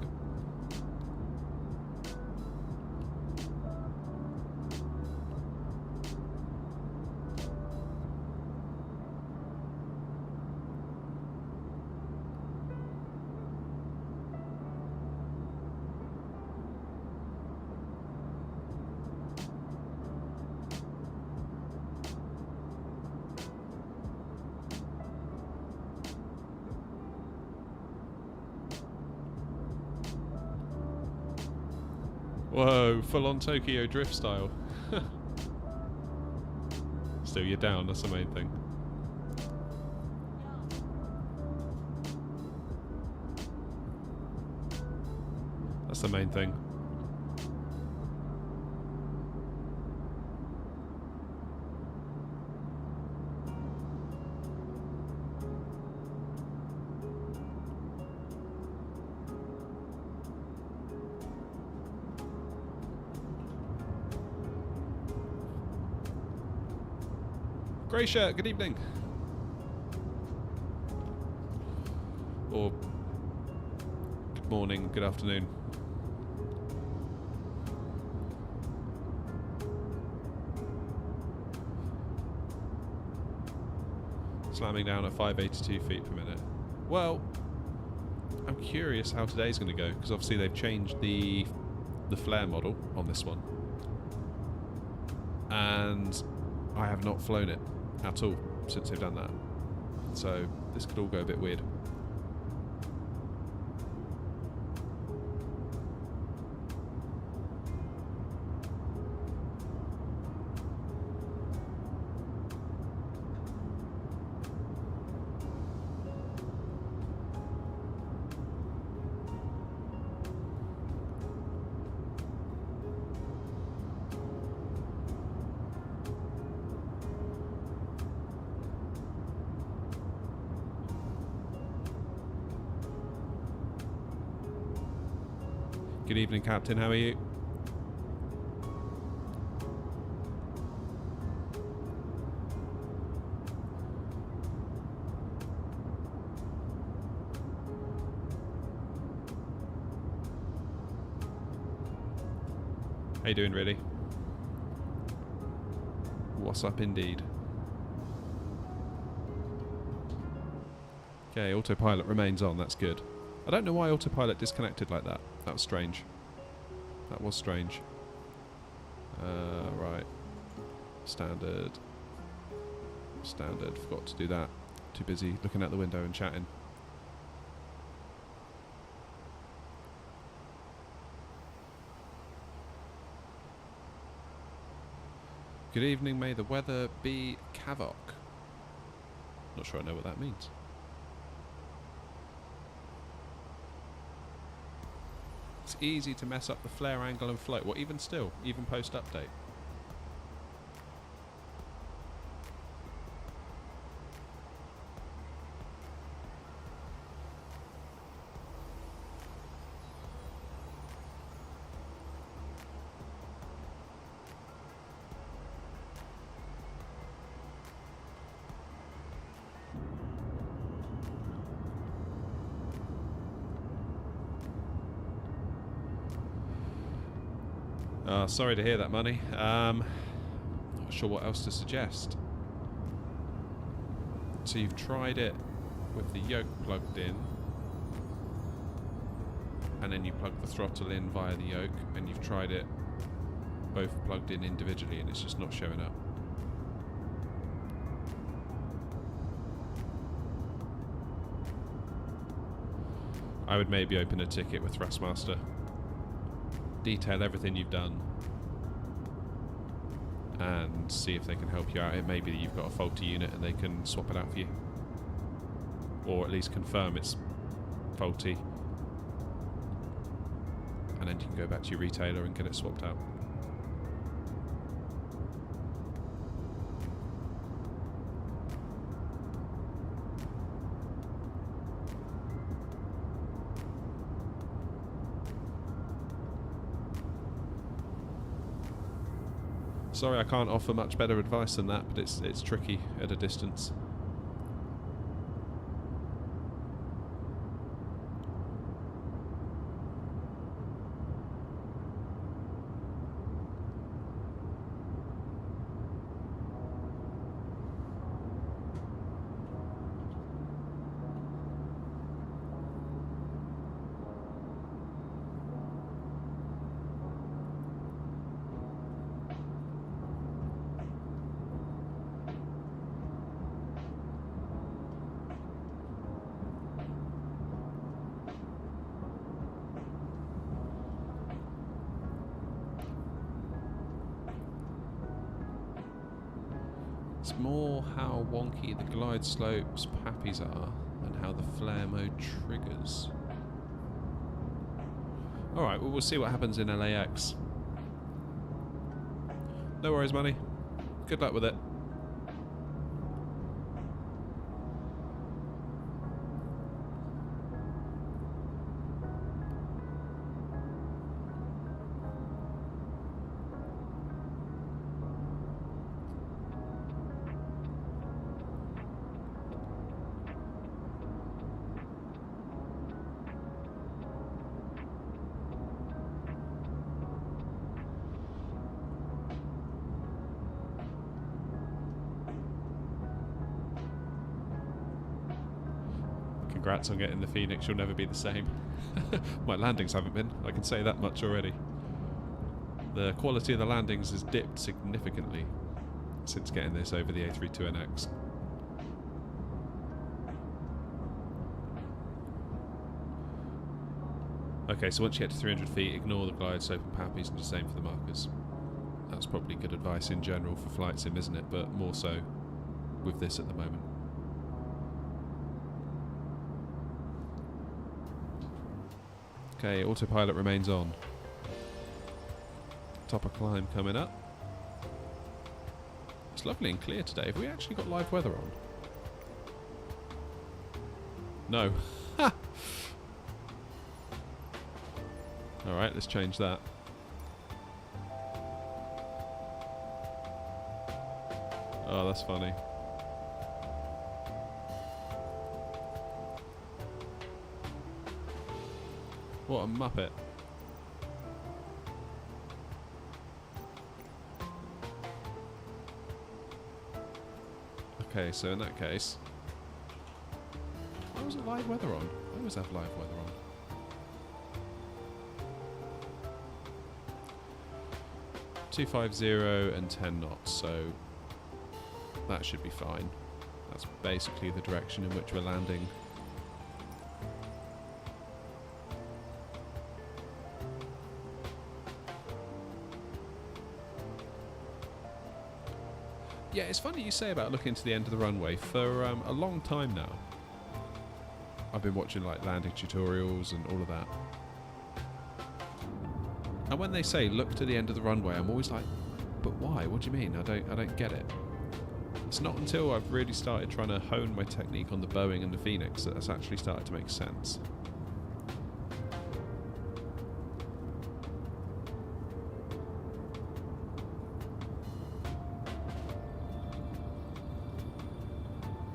Whoa, full on Tokyo drift style. Still, you're down, that's the main thing. That's the main thing. Grey shirt, good evening. Or good morning, good afternoon. Slamming down at 582 feet per minute. Well, I'm curious how today's going to go, because obviously they've changed the flare model on this one. And I have not flown it at all since they've done that. So this could all go a bit weird. Good evening, Captain. How are you? How you doing, really? What's up, indeed? Okay, autopilot remains on. That's good. I don't know why autopilot disconnected like that. That was strange. That was strange. Right. Standard. Standard. Forgot to do that. Too busy looking out the window and chatting. Good evening. May the weather be Kavok. Not sure I know what that means. easy to mess up the flare angle and float. Well, even still, even post-update. Sorry to hear that, Money. Not sure what else to suggest. So you've tried it with the yoke plugged in, and then you plug the throttle in via the yoke, and you've tried it both plugged in individually, and it's just not showing up. I would maybe open a ticket with Thrustmaster. Detail everything you've done and see if they can help you out. It may be that you've got a faulty unit and they can swap it out for you, or at least confirm it's faulty, and then you can go back to your retailer and get it swapped out. Sorry, I can't offer much better advice than that, but it's tricky at a distance. It's more how wonky the glide slopes pappies are and how the flare mode triggers. Alright, well, we'll see what happens in LAX. No worries, Money. Good luck with it. Congrats on getting the Phoenix, you'll never be the same. My landings haven't been, I can say that much already. The quality of the landings has dipped significantly since getting this over the A320X. Okay, so once you get to 300 feet, ignore the glide slope and pappies and do the same for the markers. That's probably good advice in general for flight sim, isn't it? But more so with this at the moment. Okay, autopilot remains on. Topper climb coming up. It's lovely and clear today. Have we actually got live weather on? No. Ha! Alright, let's change that. Oh, that's funny. What a muppet. Okay, so in that case... Why was it live weather on? I always have live weather on. .250 and 10 knots, so that should be fine. That's basically the direction in which we're landing. Yeah, it's funny you say about looking to the end of the runway. For a long time now, I've been watching like landing tutorials and all of that. And when they say look to the end of the runway, I'm always like, but why? What do you mean? I don't get it. It's not until I've really started trying to hone my technique on the Boeing and the Fenix that it's actually started to make sense.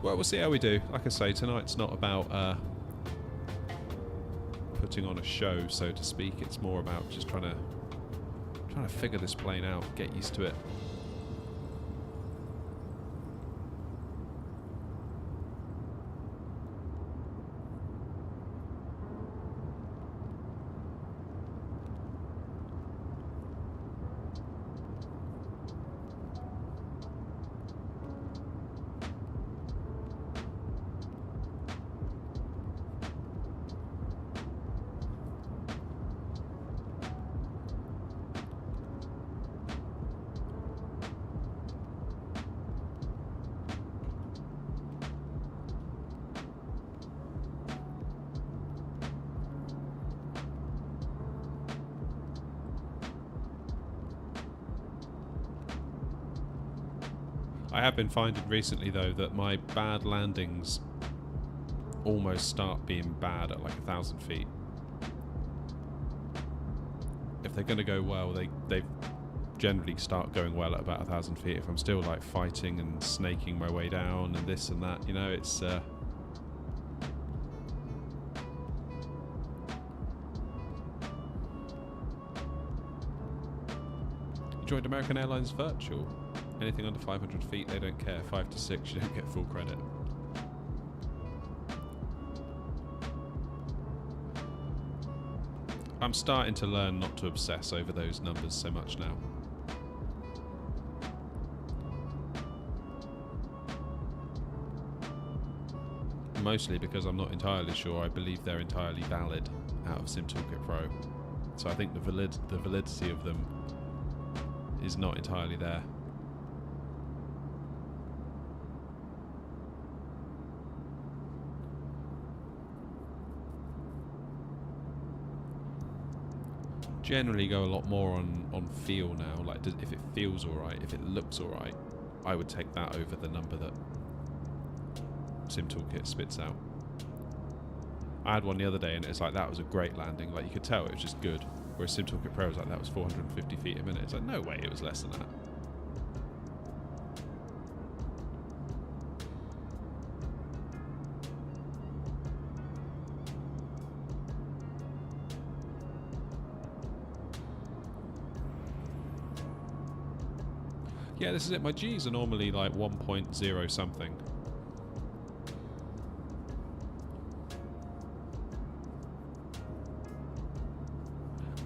Well, we'll see how we do. Like I say, tonight's not about putting on a show, so to speak. It's more about just trying to figure this plane out, get used to it. I have been finding recently, though, that my bad landings almost start being bad at like 1,000 feet. If they're going to go well, they generally start going well at about 1,000 feet. If I'm still like fighting and snaking my way down and this and that, you know, it's... You joined American Airlines Virtual. Anything under 500 feet, they don't care. 5 to 6, you don't get full credit. I'm starting to learn not to obsess over those numbers so much now. Mostly because I'm not entirely sure I believe they're entirely valid out of SimToolkit Pro. So I think the validity of them is not entirely there. Generally go a lot more on feel now. Like, if it feels alright, if it looks alright, I would take that over the number that SimToolkit spits out. I had one the other day and it's like, that was a great landing. Like, you could tell it was just good. Whereas SimToolkit Pro was like, that was 450 feet a minute. It's like, no way it was less than that. Yeah, this is it. My G's are normally like 1.0 something.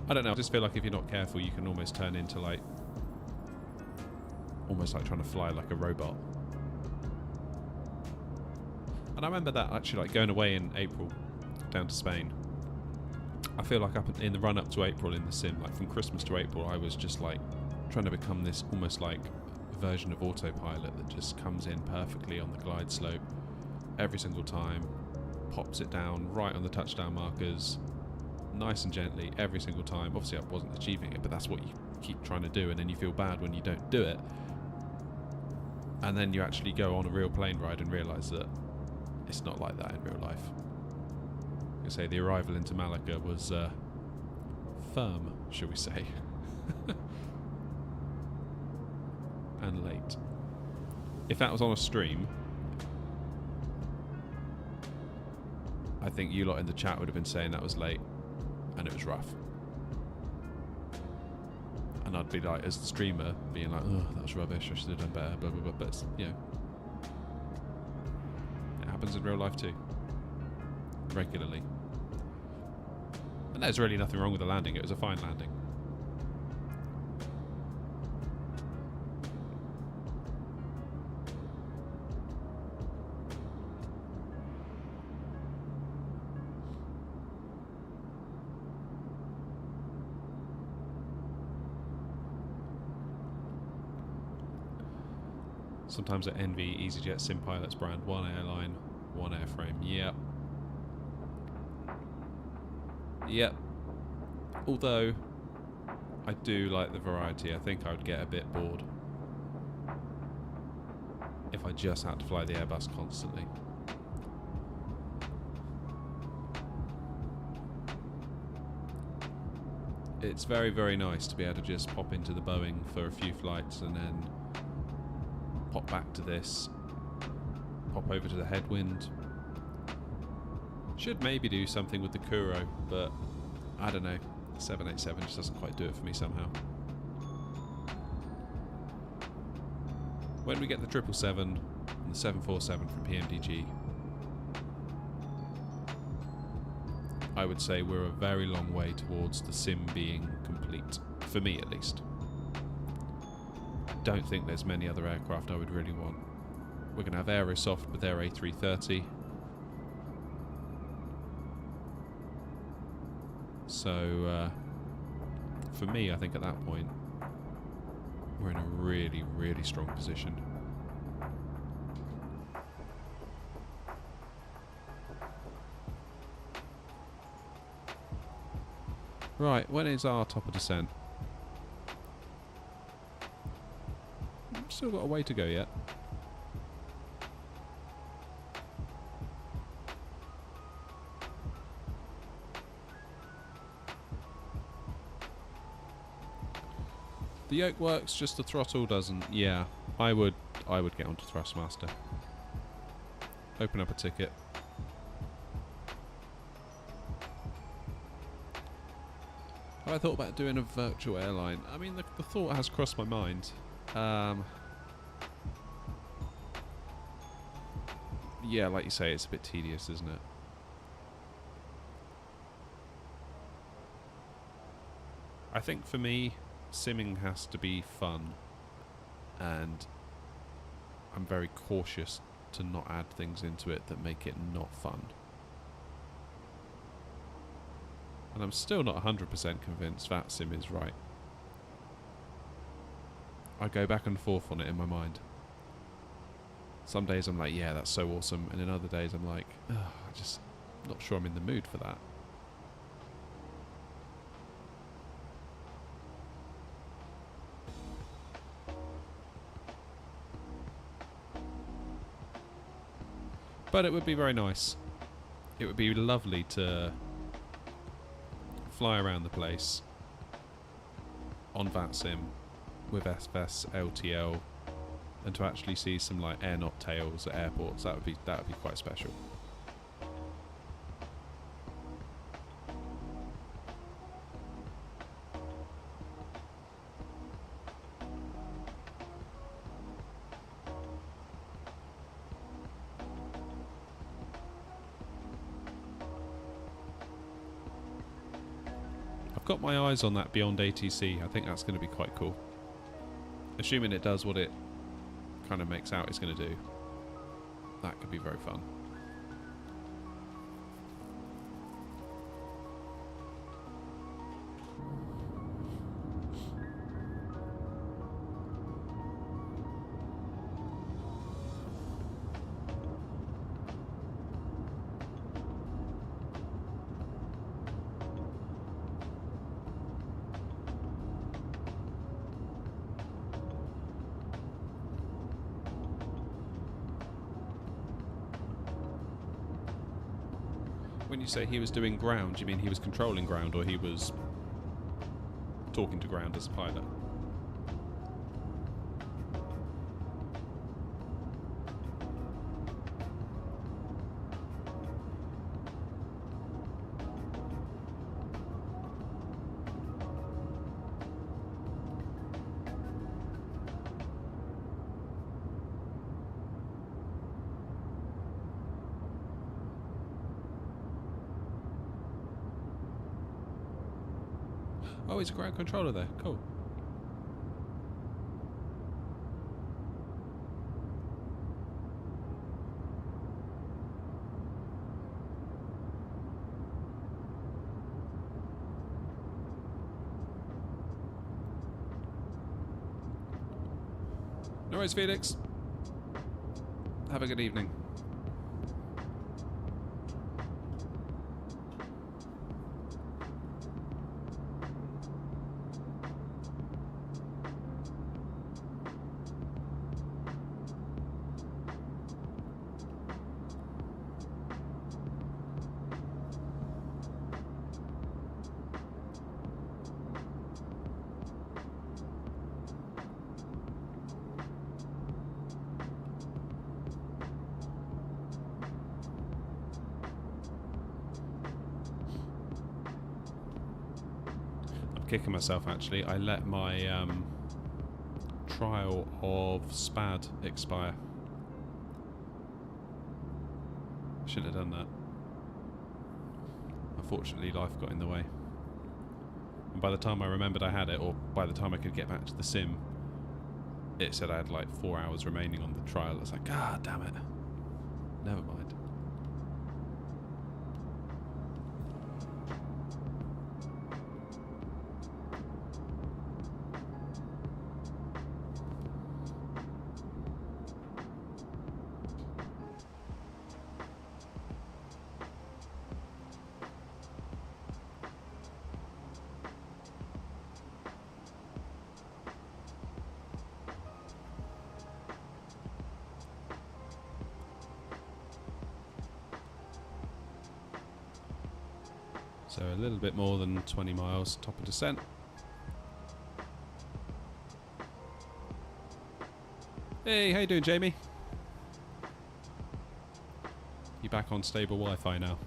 I don't know, I just feel like if you're not careful you can almost turn into like... almost like trying to fly like a robot. And I remember that actually, like going away in April down to Spain. I feel like up in the run up to April in the sim, like from Christmas to April, I was just like trying to become this almost like version of autopilot that just comes in perfectly on the glide slope every single time, pops it down right on the touchdown markers, nice and gently every single time. Obviously I wasn't achieving it, but that's what you keep trying to do, and then you feel bad when you don't do it, and then you actually go on a real plane ride and realise that it's not like that in real life. I say the arrival into Malaga was firm, shall we say. And late. If that was on a stream, I think you lot in the chat would have been saying that was late and it was rough. And I'd be like, as the streamer, being like, oh, that was rubbish, I should have done better, blah, blah, blah. But, it's, you know, it happens in real life too. Regularly. And there's really nothing wrong with the landing, it was a fine landing. Sometimes at Envy, EasyJet, SimPilot's brand, one airline, one airframe. Yep. Yep. Although, I do like the variety. I think I would get a bit bored if I just had to fly the Airbus constantly. It's very, very nice to be able to just pop into the Boeing for a few flights and then pop back to this, pop over to the headwind. Should maybe do something with the Kuro, but I don't know. The 787 just doesn't quite do it for me somehow. When we get the 777 and the 747 from PMDG, I would say we're a very long way towards the sim being complete, for me at least. I don't think there's many other aircraft I would really want. We're going to have Aerosoft with their A320. So, for me, I think at that point, we're in a really, really strong position. Right, when is our top of descent? Still got a way to go yet. The yoke works, just the throttle doesn't. Yeah, I would get onto Thrustmaster. Open up a ticket. I thought about doing a virtual airline. I mean, the thought has crossed my mind. Yeah, like you say, it's a bit tedious, isn't it? I think for me, simming has to be fun, and I'm very cautious to not add things into it that make it not fun. And I'm still not 100% convinced that sim is right. I go back and forth on it in my mind. Some days I'm like, yeah, that's so awesome, and then other days I'm like, oh, I'm just not sure I'm in the mood for that. But it would be very nice. It would be lovely to fly around the place on that sim with FS LTL, and to actually see some like air knot tails at airports. That would be quite special. Got my eyes on that beyond ATC. I think that's going to be quite cool. Assuming it does what it kind of makes out it's going to do. That could be very fun. When you say he was doing ground, do you mean he was controlling ground, or he was talking to ground as a pilot? Oh, he's a ground controller there. Cool. No worries, Felix. Have a good evening. kicking myself actually. I let my trial of SPAD expire. Shouldn't have done that. Unfortunately, life got in the way. And by the time I remembered I had it, or by the time I could get back to the sim, it said I had like 4 hours remaining on the trial. It's like, God damn it. Never mind. So a little bit more than 20 miles, top of descent. Hey, how you doing, Jamie? You back on stable Wi-Fi now?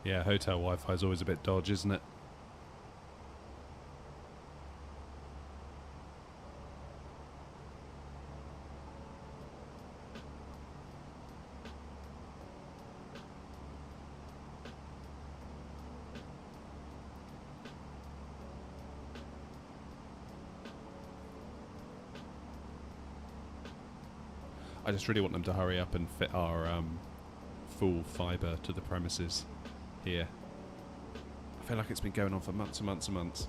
Yeah, hotel Wi-Fi is always a bit dodgy, isn't it? I just really want them to hurry up and fit our full fibre to the premises here. I feel like it's been going on for months and months and months.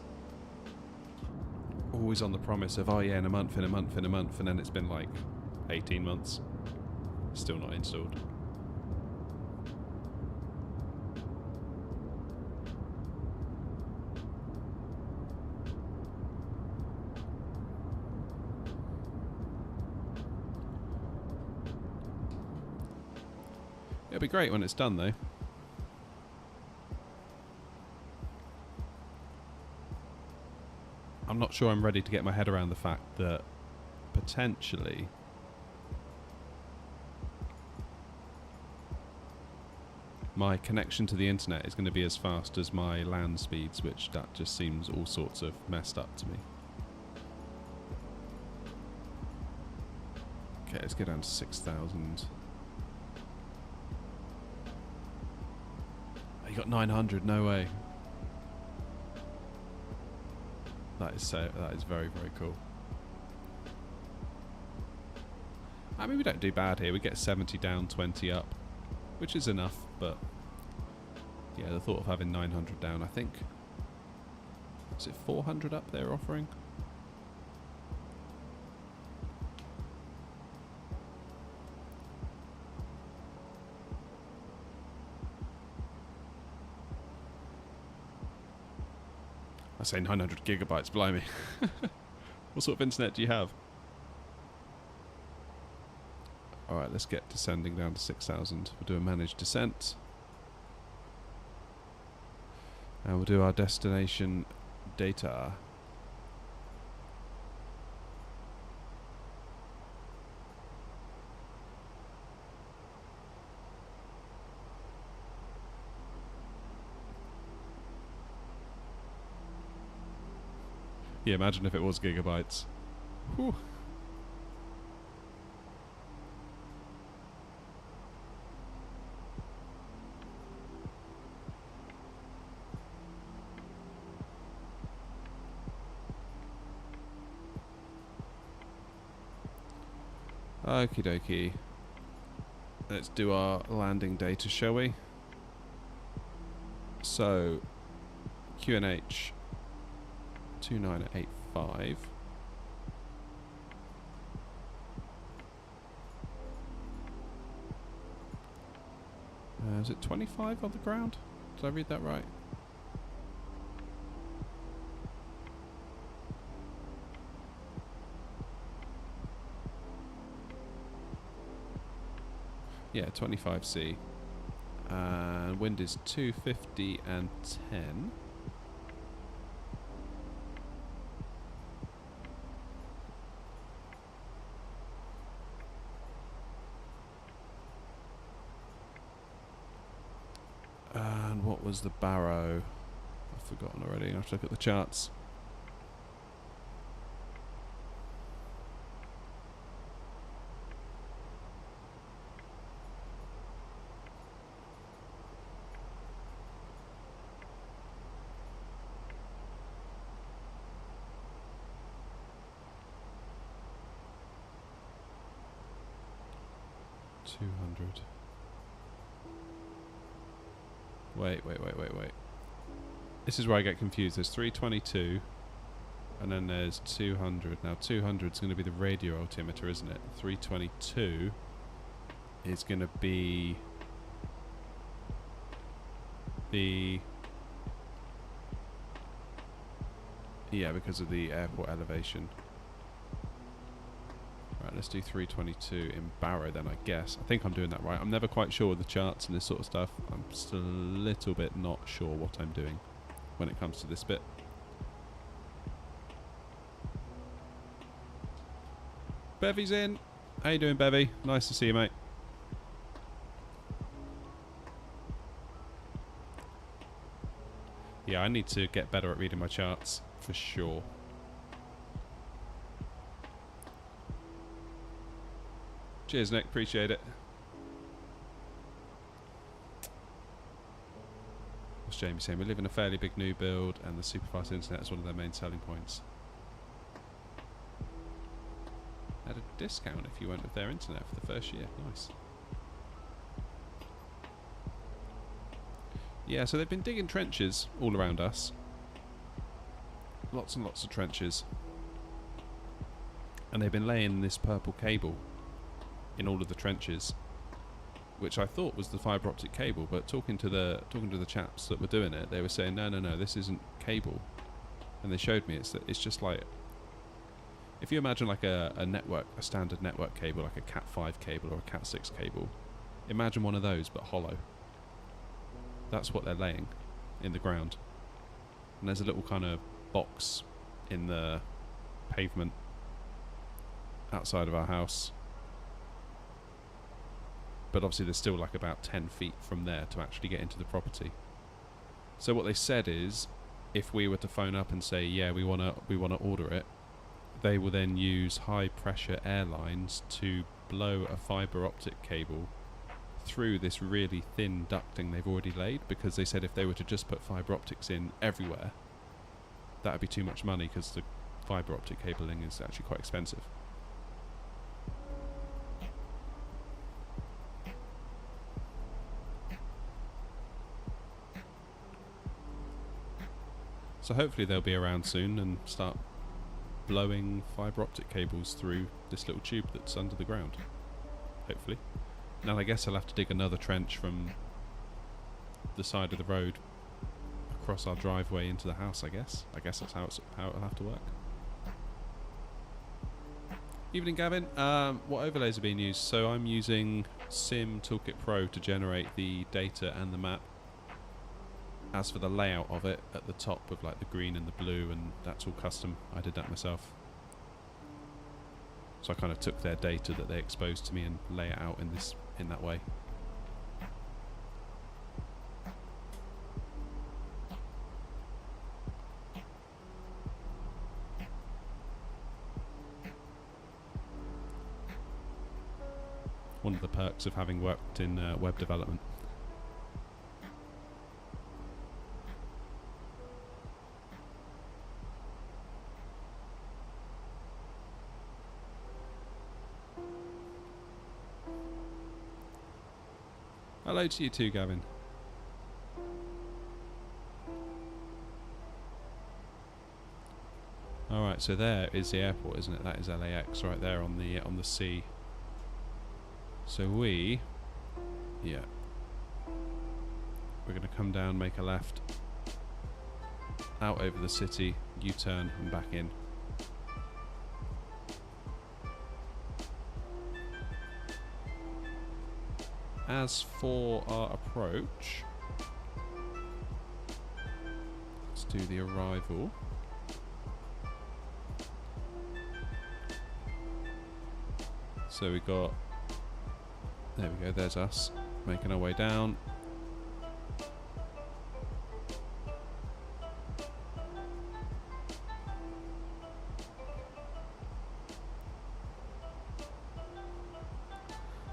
Always on the promise of, oh yeah, in a month, in a month, in a month, and then it's been like 18 months. Still not installed. It'll be great when it's done though. I'm not sure I'm ready to get my head around the fact that potentially my connection to the internet is going to be as fast as my LAN speeds, which that just seems all sorts of messed up to me. Okay, let's get down to 6,000. Oh, you got 900, no way. That is very, very cool. I mean, we don't do bad here. We get 70 down, 20 up, which is enough, but yeah, the thought of having 900 down, I think, is it 400 up they're offering? I say 900 gigabytes, blimey. What sort of internet do you have? Alright, let's get descending down to 6,000. We'll do a managed descent. And we'll do our destination data. Yeah, imagine if it was gigabytes. Whew. Okie dokie. Let's do our landing data, shall we? So, QNH 2985. Is it 25 on the ground? Did I read that right? Yeah, 25C. And wind is 250 and 10. And what was the barrow? I've forgotten already. I have to look at the charts. Wait. This is where I get confused. There's 322, and then there's 200. Now 200 is going to be the radio altimeter, isn't it? 322 is going to be the... Yeah, because of the airport elevation. Right, let's do 322 in Barrow then, I guess. I think I'm doing that right. I'm never quite sure with the charts and this sort of stuff. I'm still a little bit not sure what I'm doing when it comes to this bit. Bevy's in. How you doing, Bevy? Nice to see you, mate. Yeah, I need to get better at reading my charts, for sure. Cheers, Nick. Appreciate it. What's Jamie saying? We live in a fairly big new build, and the super fast internet is one of their main selling points. At a discount if you went with their internet for the first year. Nice. Yeah, so they've been digging trenches all around us. Lots and lots of trenches. And they've been laying this purple cable in all of the trenches, which I thought was the fibre optic cable, but talking to the chaps that were doing it, they were saying no, this isn't cable. And they showed me it's just like, if you imagine like a standard network cable, like a Cat5 cable or a Cat6 cable, imagine one of those but hollow. That's what they're laying in the ground. And there's a little kind of box in the pavement outside of our house. But obviously there's still like about 10 feet from there to actually get into the property. So what they said is, if we were to phone up and say, yeah, we wanna order it, they will then use high pressure airlines to blow a fibre optic cable through this really thin ducting they've already laid, because they said if they were to just put fibre optics in everywhere, that would be too much money, because the fibre optic cabling is actually quite expensive. So hopefully they'll be around soon and start blowing fibre optic cables through this little tube that's under the ground. Hopefully. Now I guess I'll have to dig another trench from the side of the road across our driveway into the house, I guess. I guess that's how it'll have to work. Evening, Gavin. What overlays are being used? So I'm using Sim Toolkit Pro to generate the data and the map. As for the layout of it, at the top with like the green and the blue, and that's all custom. I did that myself. So I kind of took their data that they exposed to me and lay it out in that way. One of the perks of having worked in web development. Hello to you too, Gavin. Alright, so there is the airport, isn't it? That is LAX right there on the sea. So we... Yeah. we're going to come down, make a left, out over the city, U-turn and back in. As for our approach, let's do the arrival. So we got, there we go, there's us, making our way down.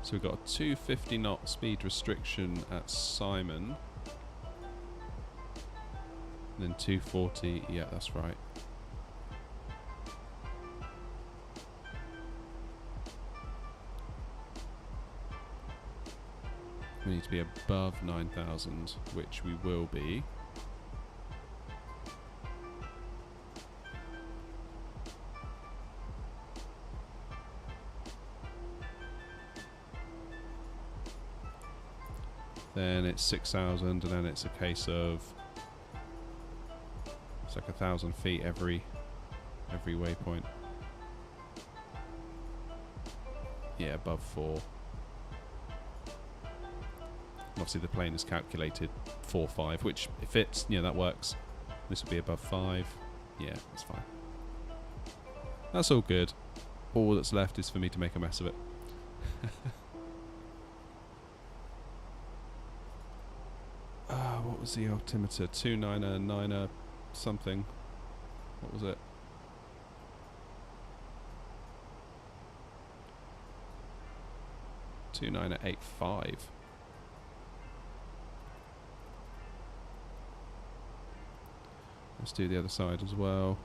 So we've got a 250 knot speed restriction at Simon. And then 240, yeah, that's right. We need to be above 9,000, which we will be. Then it's 6,000, and then it's a case of it's like 1,000 feet every waypoint. Yeah, above 4. Obviously the plane is calculated 4, 5, which if it's, yeah, that works. This will be above 5. Yeah, that's fine. That's all good. All that's left is for me to make a mess of it. What was the altimeter? 290, 9 something. What was it? Two 985. Let's do the other side as well.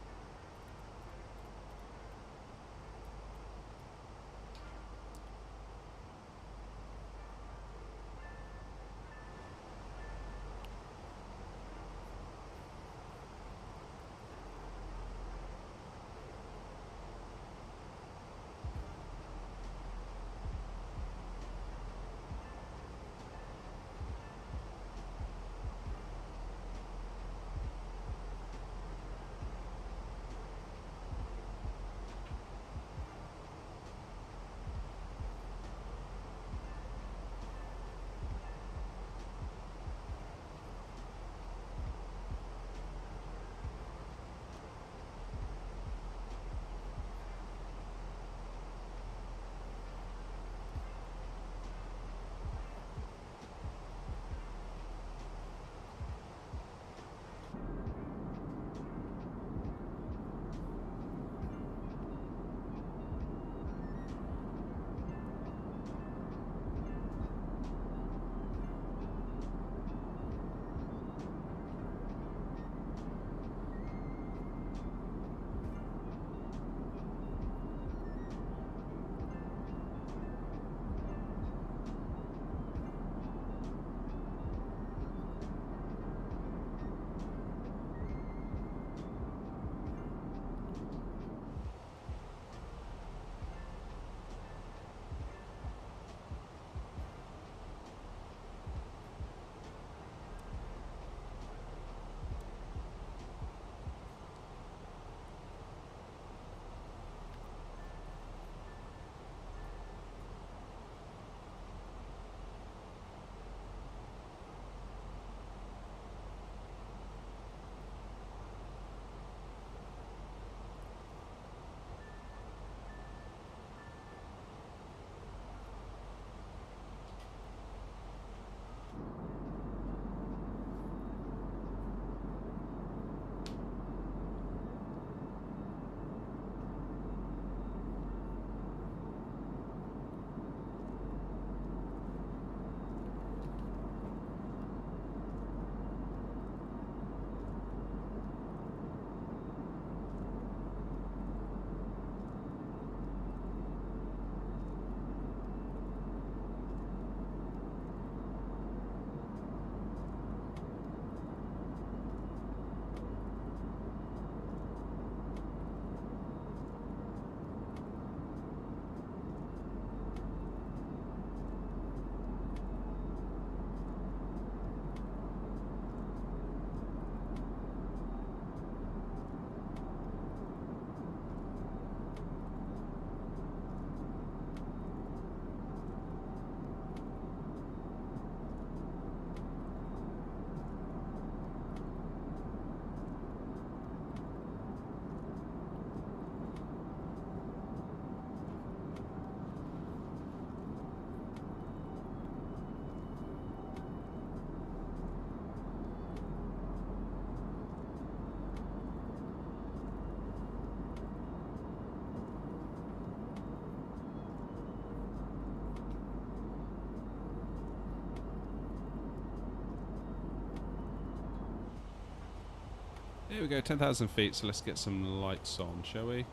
Here we go, 10,000 feet, so let's get some lights on, shall we?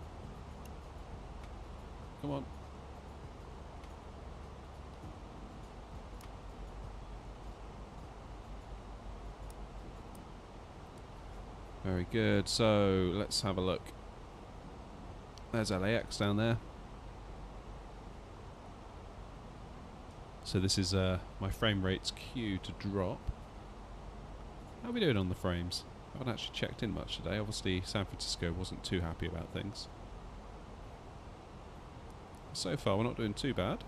Come on. Very good, so let's have a look. There's LAX down there. So this is my frame rate's cue to drop. How are we doing on the frames? I haven't actually checked in much today. Obviously San Francisco wasn't too happy about things. So far we're not doing too bad.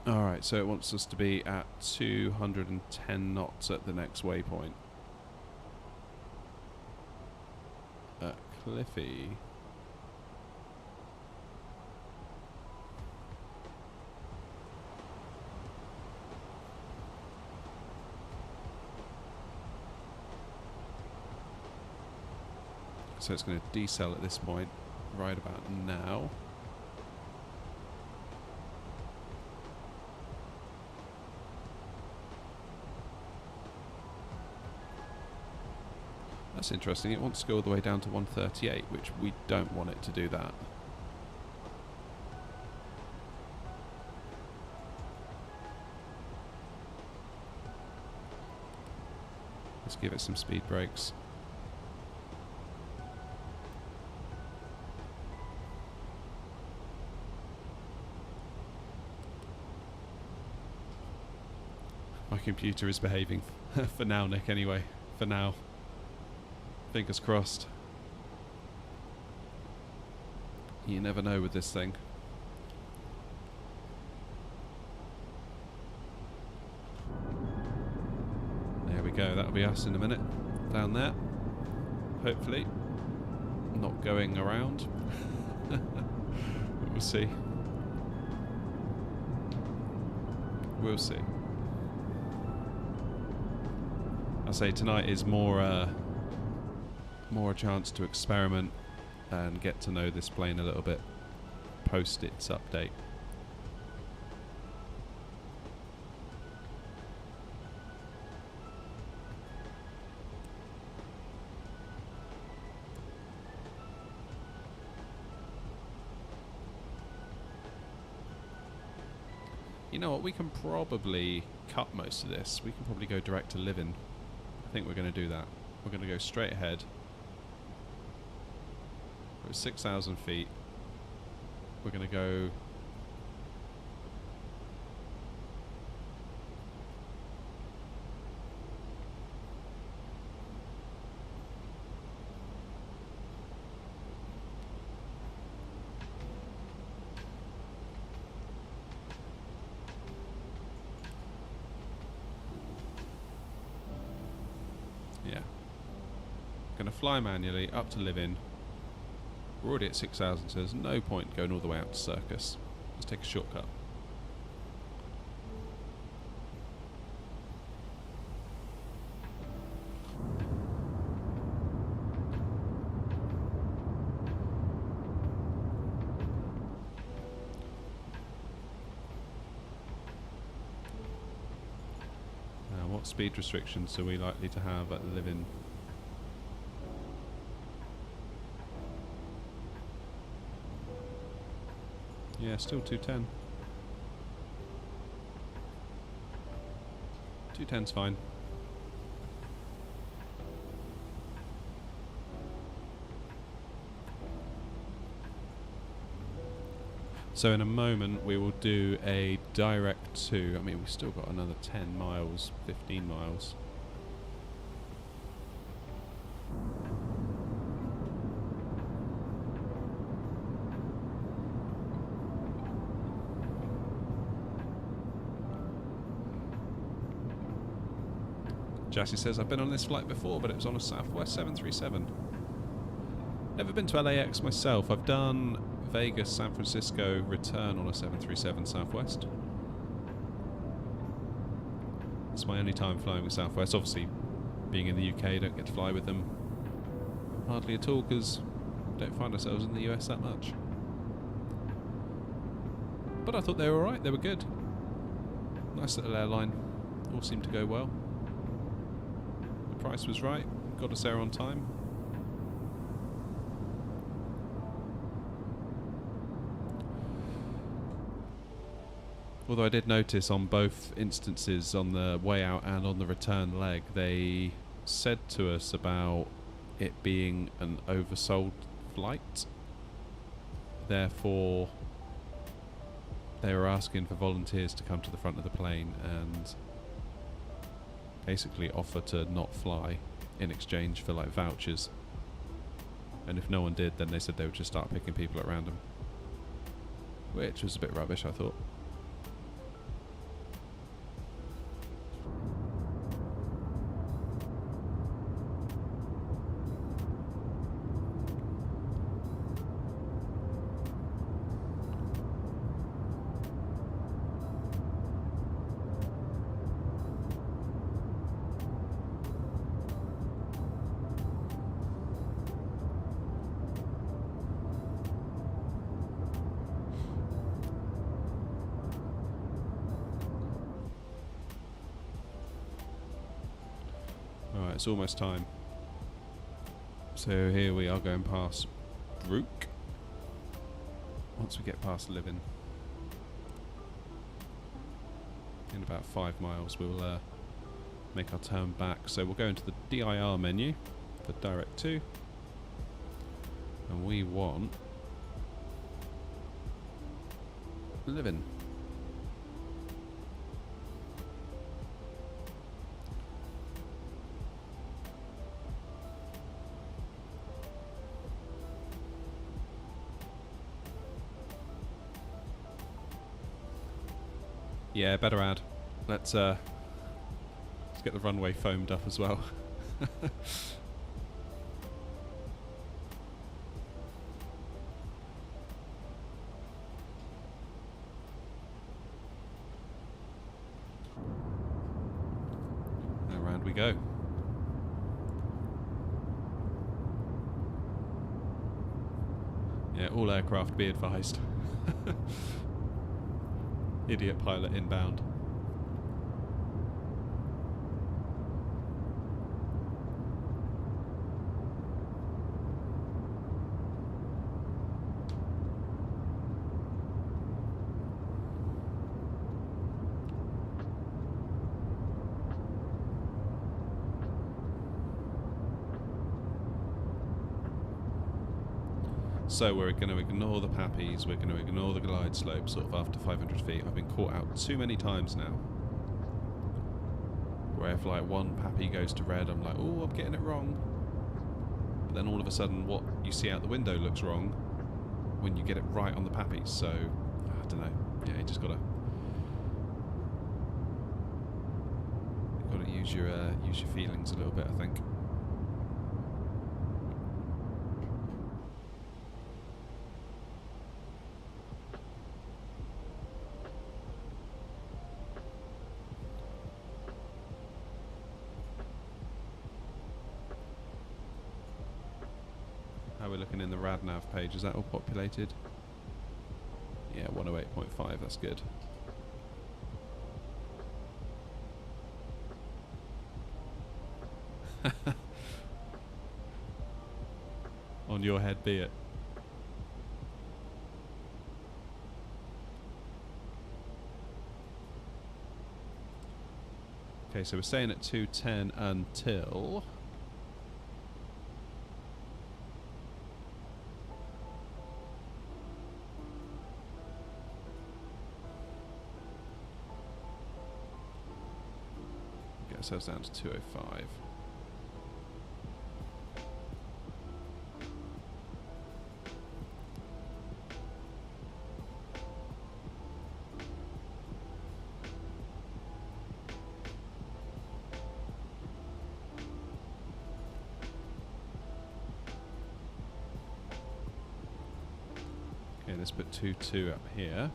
Alright, so it wants us to be at 210 knots at the next waypoint. Cliffy. So it's going to decel at this point, right about now. That's interesting. It wants to go all the way down to 138, which we don't want it to do that. Let's give it some speed brakes. My computer is behaving for now, Nick, anyway. For now. Fingers crossed. You never know with this thing. There we go, that'll be us in a minute. Down there. Hopefully. Not going around. We'll see. We'll see. I say tonight is more a chance to experiment and get to know this plane a little bit post its update. You know what, we can probably cut most of this. We can probably go direct to living. I think we're going to do that. We're going to go straight ahead. We're 6,000 feet. We're going to go... Yeah. Going to fly manually up to live-in. We're already at 6,000, so there's no point going all the way out to Circus. Let's take a shortcut. Now, what speed restrictions are we likely to have at live-in? Yeah, still 210. 210's fine. So in a moment we will do a direct to, I mean we've still got another 10 miles, 15 miles. Jassy says, I've been on this flight before, but it was on a Southwest 737. Never been to LAX myself. I've done Vegas, San Francisco return on a 737 Southwest. It's my only time flying with Southwest. Obviously, being in the UK, don't get to fly with them hardly at all because we don't find ourselves in the US that much. But I thought they were alright, they were good. Nice little airline, all seemed to go well. The price was right, got us there on time. Although I did notice on both instances, on the way out and on the return leg, they said to us about it being an oversold flight. Therefore, they were asking for volunteers to come to the front of the plane and basically offer to not fly in exchange for like vouchers. And if no one did, then they said they would just start picking people at random. Which was a bit rubbish, I thought. Alright, it's almost time. So here we are going past Brook. Once we get past Living, in about 5 miles, we'll make our turn back. So we'll go into the DIR menu for Direct 2. And we want Living. Yeah, better add. Let's get the runway foamed up as well. Around we go. Yeah, all aircraft be advised. Idiot pilot inbound. So we're going to ignore the pappies, we're going to ignore the glide slope sort of after 500 feet. I've been caught out too many times now. Where if like one pappy goes to red, I'm like, oh, I'm getting it wrong. But then all of a sudden what you see out the window looks wrong when you get it right on the pappies. So, I don't know. Yeah, you just got to use your feelings a little bit, I think. How we're looking in the RadNav page, is that all populated? Yeah, 108.5, that's good. On your head be it. Okay, so we're staying at 210 until... get ourselves down to 205. Okay, let's put 2-2 up here.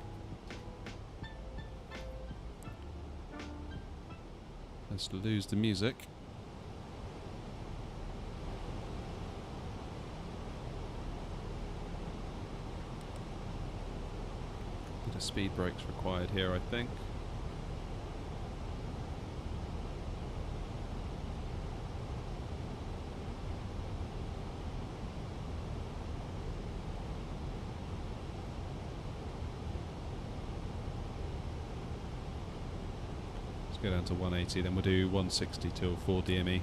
Let's lose the music. of speed brakes required here, I think. Let's go down to 180, then we'll do 160 till 4 DME.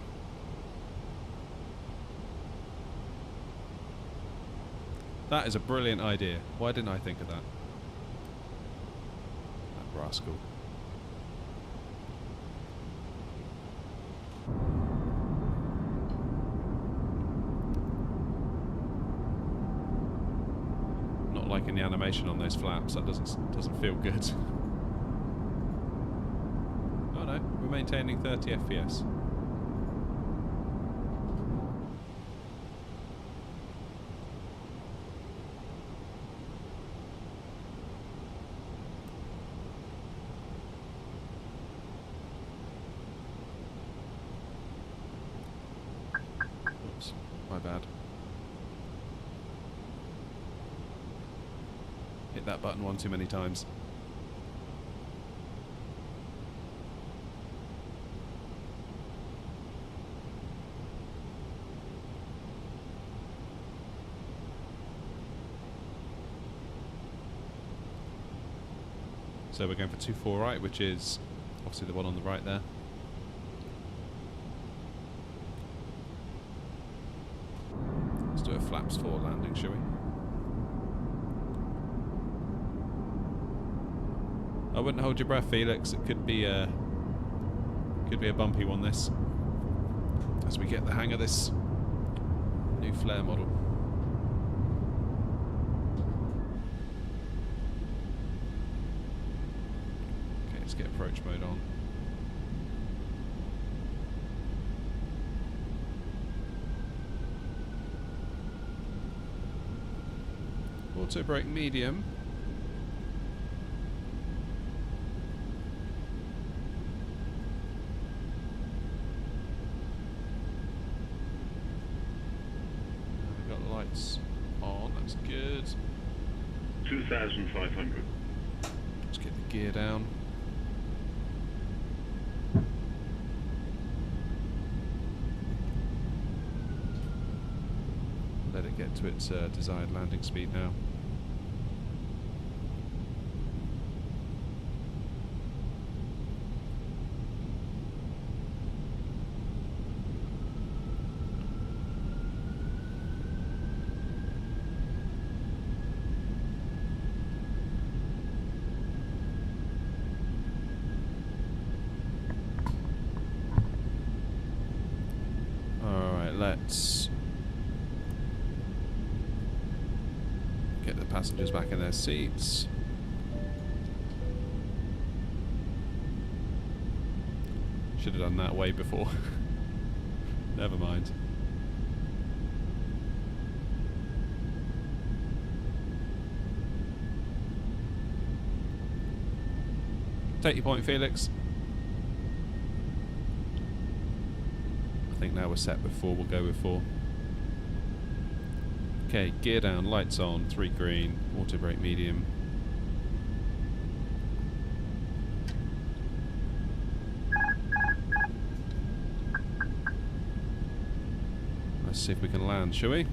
That is a brilliant idea. Why didn't I think of that? That rascal. Not liking the animation on those flaps. That doesn't feel good. Oh no, we're maintaining 30 FPS. My bad. Hit that button one too many times. So we're going for 2-4 right, which is obviously the one on the right there. Do a flaps 4 landing, shall we? I wouldn't hold your breath, Felix. It could be a bumpy one, this, as we get the hang of this new flare model. Okay, let's get approach mode on. Auto brake medium. We've got lights on, that's good. 2,500. Let's get the gear down. Let it get to its desired landing speed now. Let's get the passengers back in their seats. Should have done that way before. Never mind. Take your point, Felix. I think now we're set with 4, we'll go with 4. Okay, gear down, lights on, 3 green, auto brake medium. Let's see if we can land, shall we?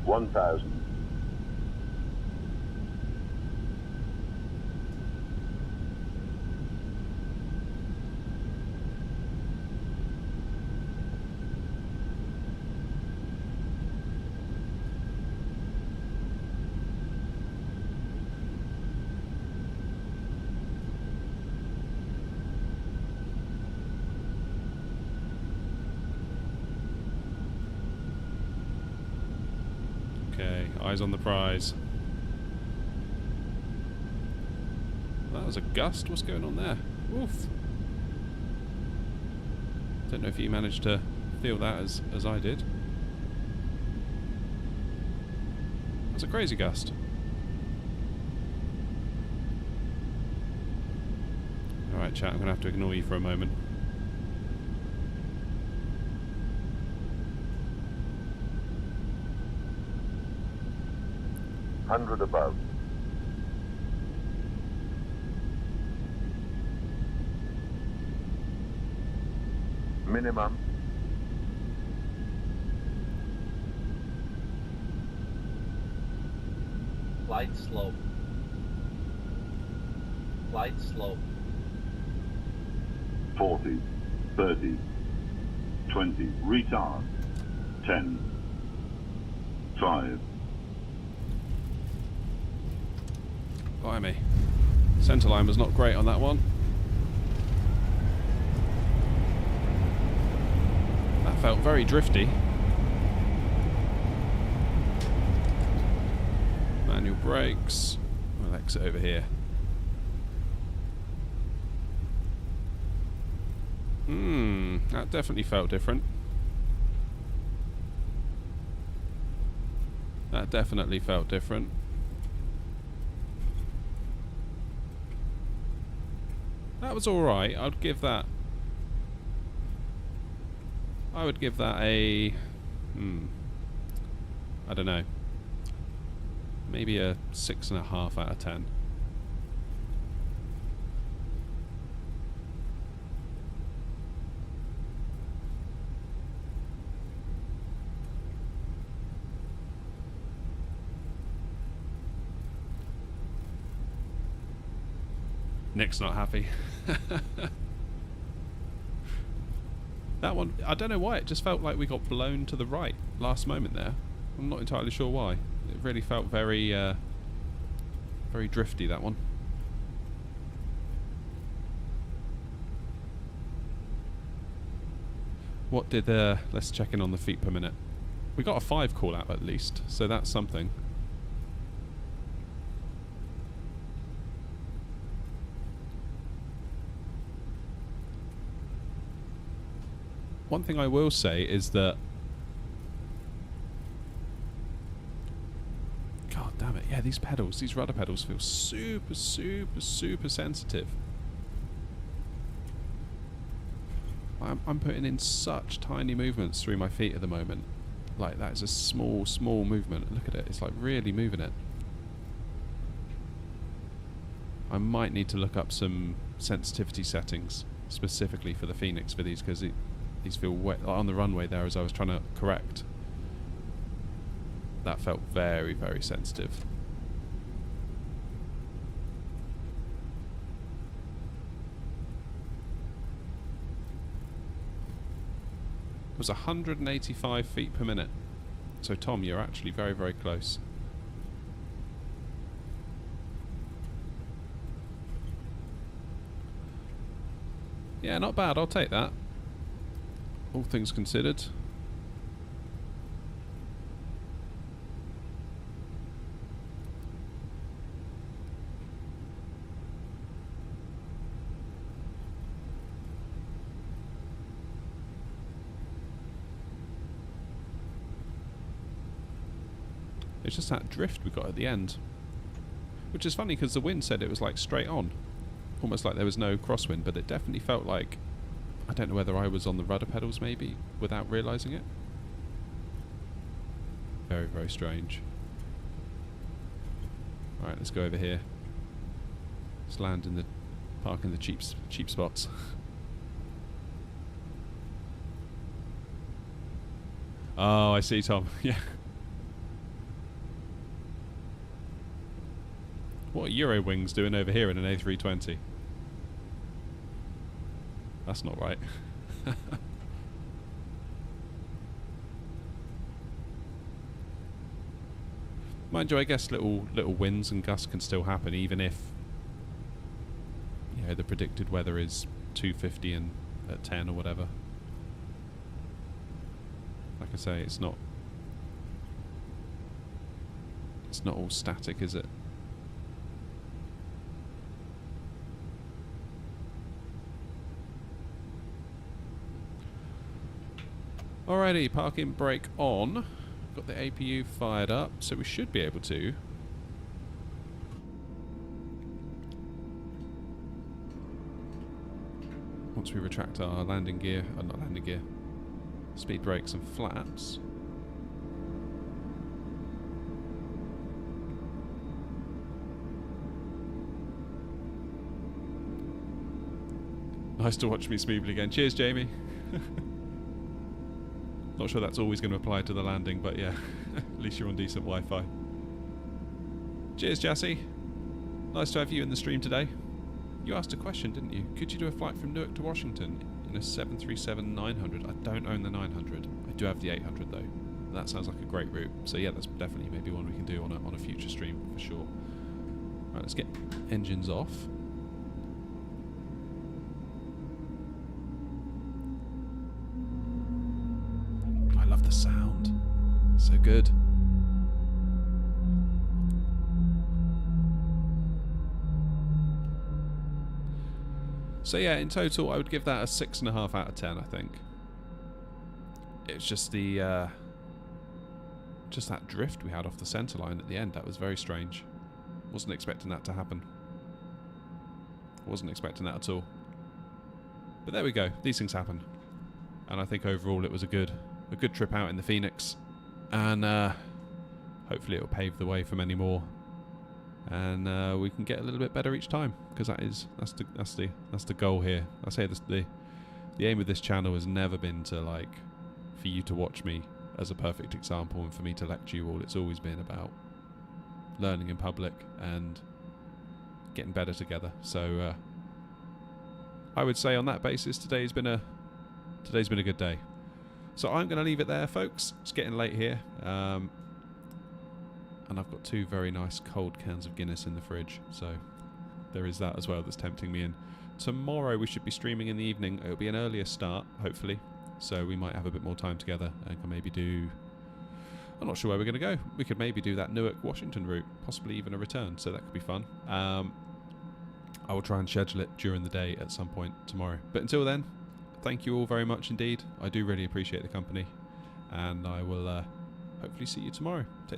$1,000. Okay, eyes on the prize. That was a gust. What's going on there? Oof. Don't know if you managed to feel that as I did. It was a crazy gust. Alright chat, I'm going to have to ignore you for a moment. Hundred above. Minimum. Flight slope. Flight slope. 40, 30, 20, retard, 10, 5. Blimey. Centerline was not great on that one. That felt very drifty. Manual brakes. We'll exit over here. That definitely felt different. That definitely felt different. That was alright. I would give that a... I don't know. Maybe a 6.5 out of 10. Nick's not happy. That one, I don't know why, it just felt like we got blown to the right last moment there. I'm not entirely sure why. It really felt very, very drifty, that one. What did, let's check in on the feet per minute. We got a 5 call out at least, so that's something. One thing I will say is that... God damn it, yeah, these pedals, these rudder pedals feel super, super, super sensitive. I'm putting in such tiny movements through my feet at the moment. Like, that is a small, small movement. Look at it, it's like really moving it. I might need to look up some sensitivity settings specifically for the Fenix for these, because these feel wet on the runway there as I was trying to correct. That felt very, very sensitive. It was 185 feet per minute. So Tom, you're actually very, very close. Yeah, not bad, I'll take that. All things considered. It's just that drift we got at the end. Which is funny because the wind said it was like straight on. Almost like there was no crosswind, but it definitely felt like... I don't know whether I was on the rudder pedals maybe, without realising it. Very, very strange. Alright, let's go over here. Let's land in the... park in the cheap spots. Oh, I see, Tom. Yeah. What are Eurowings doing over here in an A320? That's not right. Mind you, I guess little winds and gusts can still happen, even if, you know, the predicted weather is 250 and at 10 or whatever. Like I say, it's not all static, is it? Alrighty, parking brake on. Got the APU fired up, so we should be able to. Once we retract our landing gear, not landing gear, speed brakes and flaps. Nice to watch me smoothly again. Cheers, Jamie. Not sure that's always going to apply to the landing, but yeah, at least you're on decent Wi-Fi. Cheers, Jassy. Nice to have you in the stream today. You asked a question, didn't you? Could you do a flight from Newark to Washington in a 737-900? I don't own the 900. I do have the 800 though. That sounds like a great route. So yeah, that's definitely maybe one we can do on a future stream for sure. Right, let's get engines off. I love the sound. So good. So yeah, in total, I would give that a 6.5 out of 10. I think it's just the just that drift we had off the centre line at the end. That was very strange. Wasn't expecting that to happen. Wasn't expecting that at all. But there we go. These things happen, and I think overall it was a good trip out in the Fenix, and hopefully it will pave the way for many more. And we can get a little bit better each time, because that's the goal here. I say this, the aim of this channel has never been to for you to watch me as a perfect example and for me to lecture you all. It's always been about learning in public and getting better together. So I would say on that basis, today's been a good day. So I'm going to leave it there, folks. It's getting late here. And I've got 2 very nice cold cans of Guinness in the fridge, so there is that as well that's tempting me in. Tomorrow we should be streaming in the evening. It'll be an earlier start, hopefully, so we might have a bit more time together and can maybe do... I'm not sure where we're going to go. We could maybe do that Newark-Washington route, possibly even a return, so that could be fun. I will try and schedule it during the day at some point tomorrow. But until then, thank you all very much indeed. I do really appreciate the company, and I will hopefully see you tomorrow. Take the